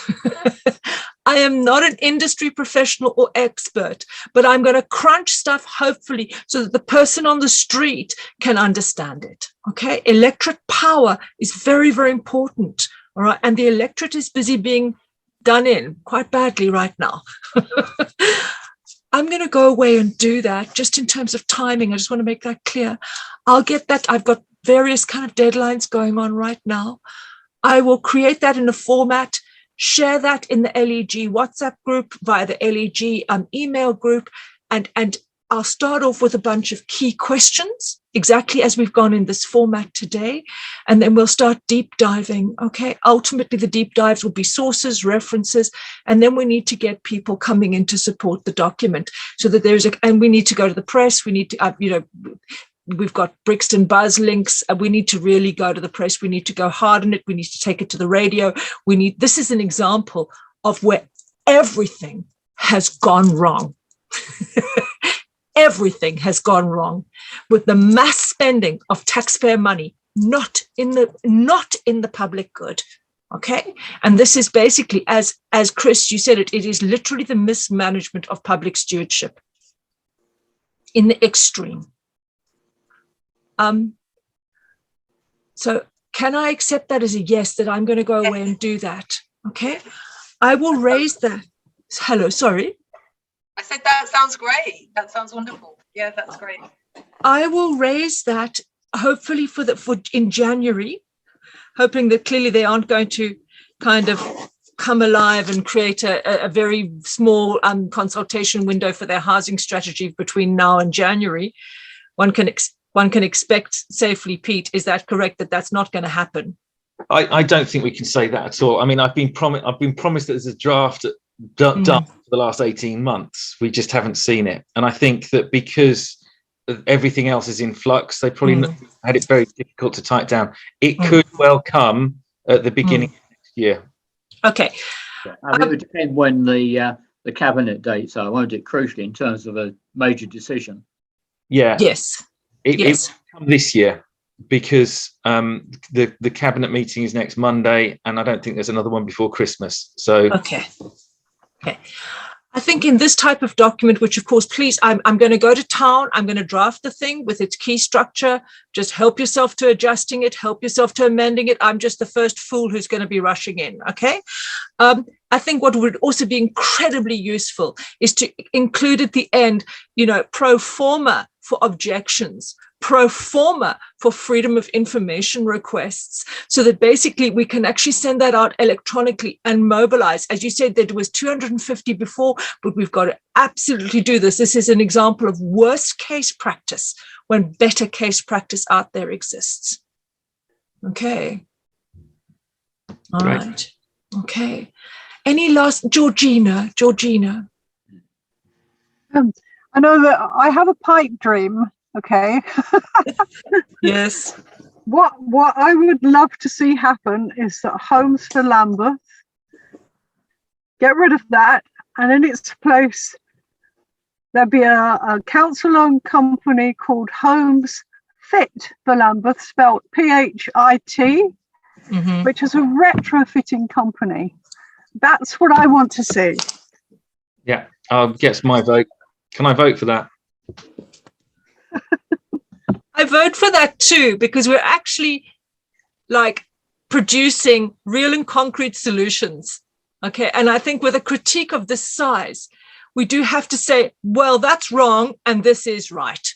Speaker 1: I am not an industry professional or expert, but I'm going to crunch stuff, hopefully, so that the person on the street can understand it. Okay. Electorate power is very, very important. All right. And the electorate is busy being done in quite badly right now. I'm going to go away and do that just in terms of timing. I just want to make that clear. I'll get that. I've got various kind of deadlines going on right now. I will create that in a format, share that in the LEG WhatsApp group via the LEG email group, and I'll start off with a bunch of key questions, exactly as we've gone in this format today, and then we'll start deep diving, okay? Ultimately, the deep dives will be sources, references, and then we need to get people coming in to support the document so that and we need to go to the press, we need to, we've got Brixton Buzz links, and we need to really go to the press, we need to go hard on it, we need to take it to the radio, this is an example of where everything has gone wrong. Everything has gone wrong with the mass spending of taxpayer money, not in the public good. Okay. And this is basically, as Chris, you said it is literally the mismanagement of public stewardship in the extreme. So can I accept that as a yes, that I'm going to go away and do that? Okay. I will raise that. Hello, sorry.
Speaker 2: I said that sounds great. That sounds wonderful. Yeah, that's great.
Speaker 1: I will raise that hopefully for in January, hoping that clearly they aren't going to kind of come alive and create a very small consultation window for their housing strategy between now and January. One can expect safely, Pete. Is that correct? That's not going to happen?
Speaker 5: I don't think we can say that at all. I mean, I've been promised that there's a draft done for the last 18 months. We just haven't seen it. And I think that because everything else is in flux, they probably had it very difficult to tie it down. It could well come at the beginning of next year.
Speaker 1: Okay.
Speaker 3: Yeah. I mean, it would depend when the cabinet dates are, won't it, crucially, in terms of a major decision?
Speaker 5: Yeah.
Speaker 1: Yes.
Speaker 5: It will come this year because the cabinet meeting is next Monday, and I don't think there's another one before Christmas. So
Speaker 1: Okay. I think in this type of document, which of course, please, I'm going to go to town. I'm going to draft the thing with its key structure. Just help yourself to adjusting it. Help yourself to amending it. I'm just the first fool who's going to be rushing in. Okay. I think what would also be incredibly useful is to include at the end, pro forma for objections, pro forma for freedom of information requests, so that basically we can actually send that out electronically and mobilize. As you said, there was 250 before, but we've got to absolutely do this. This is an example of worst case practice when better case practice out there exists. Okay. All right. Okay. Any last, Georgina?
Speaker 7: I know that I have a pipe dream. Okay.
Speaker 1: Yes.
Speaker 7: What I would love to see happen is that Homes for Lambeth, get rid of that, and in its place there'd be a council-owned company called Homes Fit for Lambeth, spelled PHIT, which is a retrofitting company. That's what I want to see.
Speaker 5: Yeah, I'll get my vote. Can I vote for that?
Speaker 1: I vote for that too, because we're actually producing real and concrete solutions. Okay, and I think with a critique of this size, we do have to say, well, that's wrong and this is right.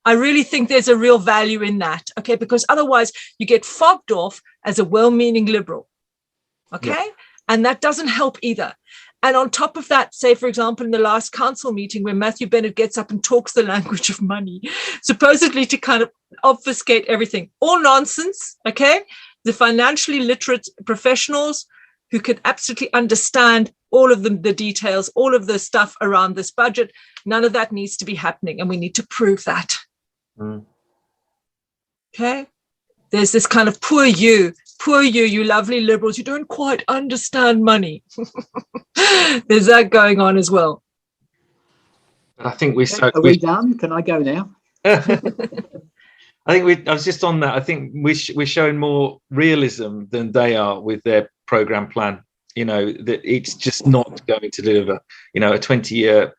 Speaker 1: I really think there's a real value in that, okay, because otherwise you get fobbed off as a well-meaning liberal, okay? Yeah. And that doesn't help either. And on top of that, say, for example, in the last council meeting where Matthew Bennett gets up and talks the language of money, supposedly to kind of obfuscate everything, all nonsense, okay? The financially literate professionals who can absolutely understand all of the details, all of the stuff around this budget, none of that needs to be happening, and we need to prove that. Okay? There's this kind of poor you, you lovely liberals, you don't quite understand money. There's that going on as well.
Speaker 5: I think we're so...
Speaker 3: Are we done? Can I go now?
Speaker 5: I was just on that. I think we're showing more realism than they are with their program plan. You know, that it's just not going to deliver, you know, a 20-year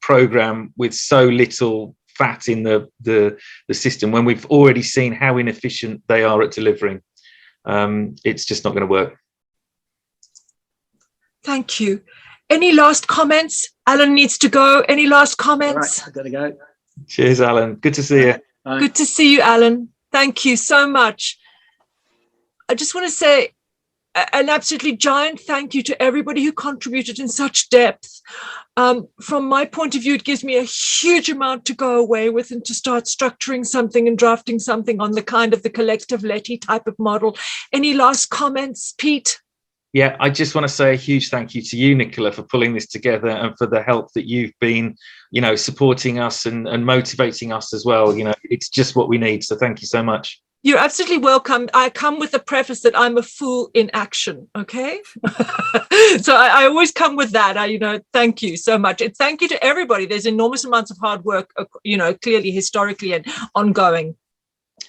Speaker 5: program with so little fat in the system when we've already seen how inefficient they are at delivering. It's just not going to work.
Speaker 1: Thank you. Any last comments? Alan needs to go. Any last comments?
Speaker 3: All right, I've got to go.
Speaker 5: Cheers, Alan. Good to see you.
Speaker 3: Bye.
Speaker 1: Good to see you, Alan. Thank you so much. I just want to say an absolutely giant thank you to everybody who contributed in such depth. From my point of view, it gives me a huge amount to go away with and to start structuring something and drafting something on the kind of the collective Letty type of model. Any last comments, Pete?
Speaker 5: Yeah, I just want to say a huge thank you to you, Nicola, for pulling this together and for the help that you've been, you know, supporting us and motivating us as well. You know, it's just what we need. So thank you so much.
Speaker 1: You're absolutely welcome. I come with the preface that I'm a fool in action, okay? So I always come with that. Thank you so much. And thank you to everybody. There's enormous amounts of hard work, you know, clearly historically and ongoing.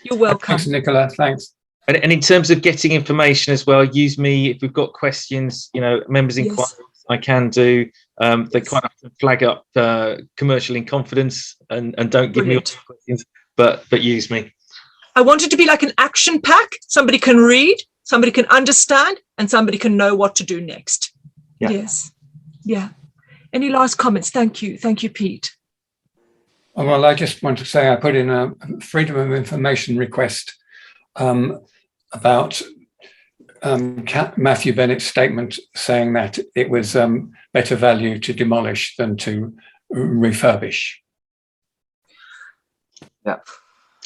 Speaker 1: You're welcome.
Speaker 6: Thanks, Nicola. Thanks.
Speaker 5: And in terms of getting information as well, use me if we've got questions, you know, members inquiries, yes. I can do. They quite often flag up commercial in confidence and don't give Brilliant. Me all the questions, but use me.
Speaker 1: I want it to be like an action pack. Somebody can read, somebody can understand, and somebody can know what to do next. Yeah. Yes. Yeah. Any last comments? Thank you. Thank you, Pete.
Speaker 6: Well, I just want to say I put in a freedom of information request about Matthew Bennett's statement saying that it was better value to demolish than to refurbish.
Speaker 5: Yeah.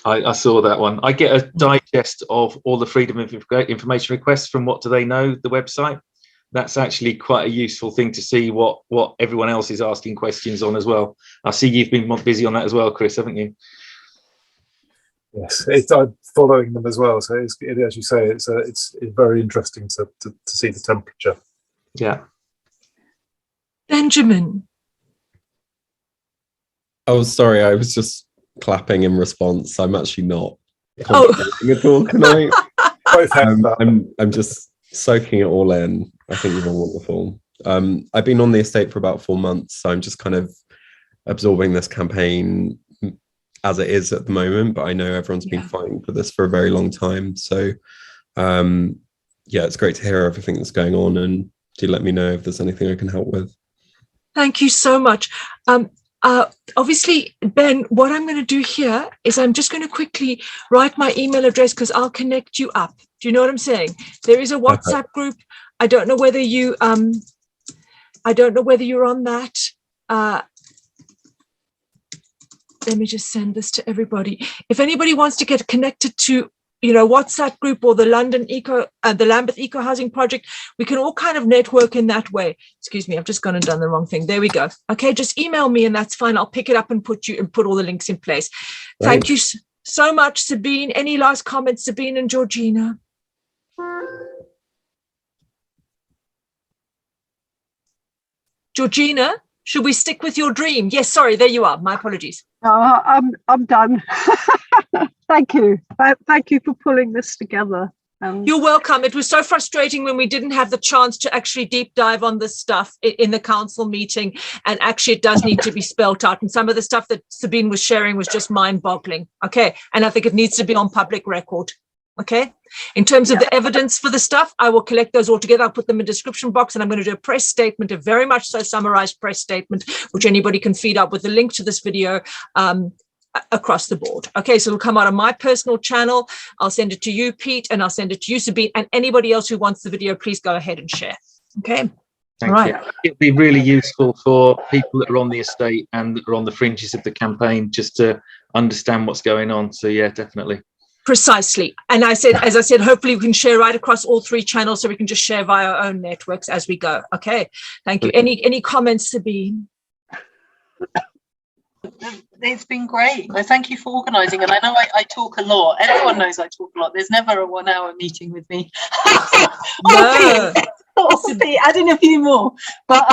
Speaker 5: I saw that one. I get a digest of all the freedom of information requests from What Do They Know, the website. That's actually quite a useful thing to see what everyone else is asking questions on as well. I see you've been busy on that as well, Chris, haven't you?
Speaker 4: Yes, I'm following them as well. So as you say, it's very interesting to see the temperature.
Speaker 5: Yeah.
Speaker 1: Benjamin.
Speaker 9: Oh, sorry, I was just clapping in response. I'm actually not commenting at all tonight. I'm just soaking it all in. I think you're all wonderful. I've been on the estate for about 4 months, so I'm just kind of absorbing this campaign as it is at the moment, but I know everyone's been fighting for this for a very long time. So it's great to hear everything that's going on, and do let me know if there's anything I can help with.
Speaker 1: Thank you so much. Obviously, Ben, what I'm going to do here is I'm just going to quickly write my email address because I'll connect you up. Do you know what I'm saying? There is a WhatsApp group. I don't know whether you're on that. Let me just send this to everybody. If anybody wants to get connected to, WhatsApp group or the the Lambeth Eco Housing Project, we can all kind of network in that way. Excuse me, I've just gone and done the wrong thing. There we go. Okay, just email me and that's fine. I'll pick it up and put all the links in place. Right. Thank you so much, Sabine. Any last comments, Sabine and Georgina? Georgina, should we stick with your dream? Yes, sorry, there you are. My apologies.
Speaker 7: I'm done. Thank you. Thank you for pulling this together.
Speaker 1: You're welcome. It was so frustrating when we didn't have the chance to actually deep dive on this stuff in the council meeting. And actually, it does need to be spelt out. And some of the stuff that Sabine was sharing was just mind-boggling. Okay. And I think it needs to be on public record. Okay. In terms of the evidence for the stuff, I will collect those all together. I'll put them in the description box, and I'm going to do a press statement, a very much so summarized press statement, which anybody can feed up with the link to this video across the board. Okay, so it'll come out on my personal channel. I'll send it to you, Pete, and I'll send it to you, Sabine, and anybody else who wants the video, please go ahead and share. Okay.
Speaker 5: Thank you. It'd be really useful for people that are on the estate and that are on the fringes of the campaign just to understand what's going on. So yeah, definitely.
Speaker 1: Precisely. And as I said, hopefully we can share right across all 3 channels, so we can just share via our own networks as we go. Okay. Thank you. Any comments, Sabine?
Speaker 2: It's been great. No, thank you for organising. And I know I talk a lot. Everyone knows I talk a lot. There's never a 1 hour meeting with me.
Speaker 1: No.
Speaker 2: Obviously, adding a few more. But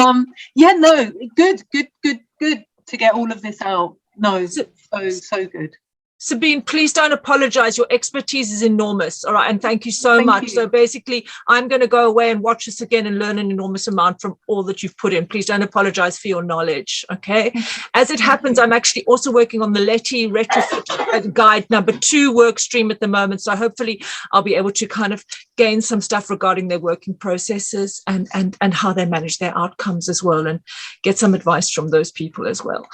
Speaker 2: yeah, no, good to get all of this out. No, so good.
Speaker 1: Sabine, please don't apologize. Your expertise is enormous. All right. And thank you so much. So basically, I'm going to go away and watch this again and learn an enormous amount from all that you've put in. Please don't apologize for your knowledge. Okay. As it happens, I'm actually also working on the Letty retrofit guide number 2 work stream at the moment. So hopefully I'll be able to kind of gain some stuff regarding their working processes and how they manage their outcomes as well, and get some advice from those people as well.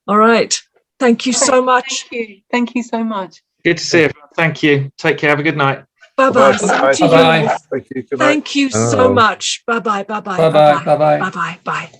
Speaker 1: All right. Thank you so much.
Speaker 2: Thank you so much.
Speaker 5: Good to see you. Thank you. Take care. Have a good night.
Speaker 1: Bye-bye.
Speaker 6: Bye-bye.
Speaker 1: Thank you so much. Bye-bye. Bye-bye.
Speaker 6: Bye-bye. Bye-bye.
Speaker 1: Bye-bye. Bye.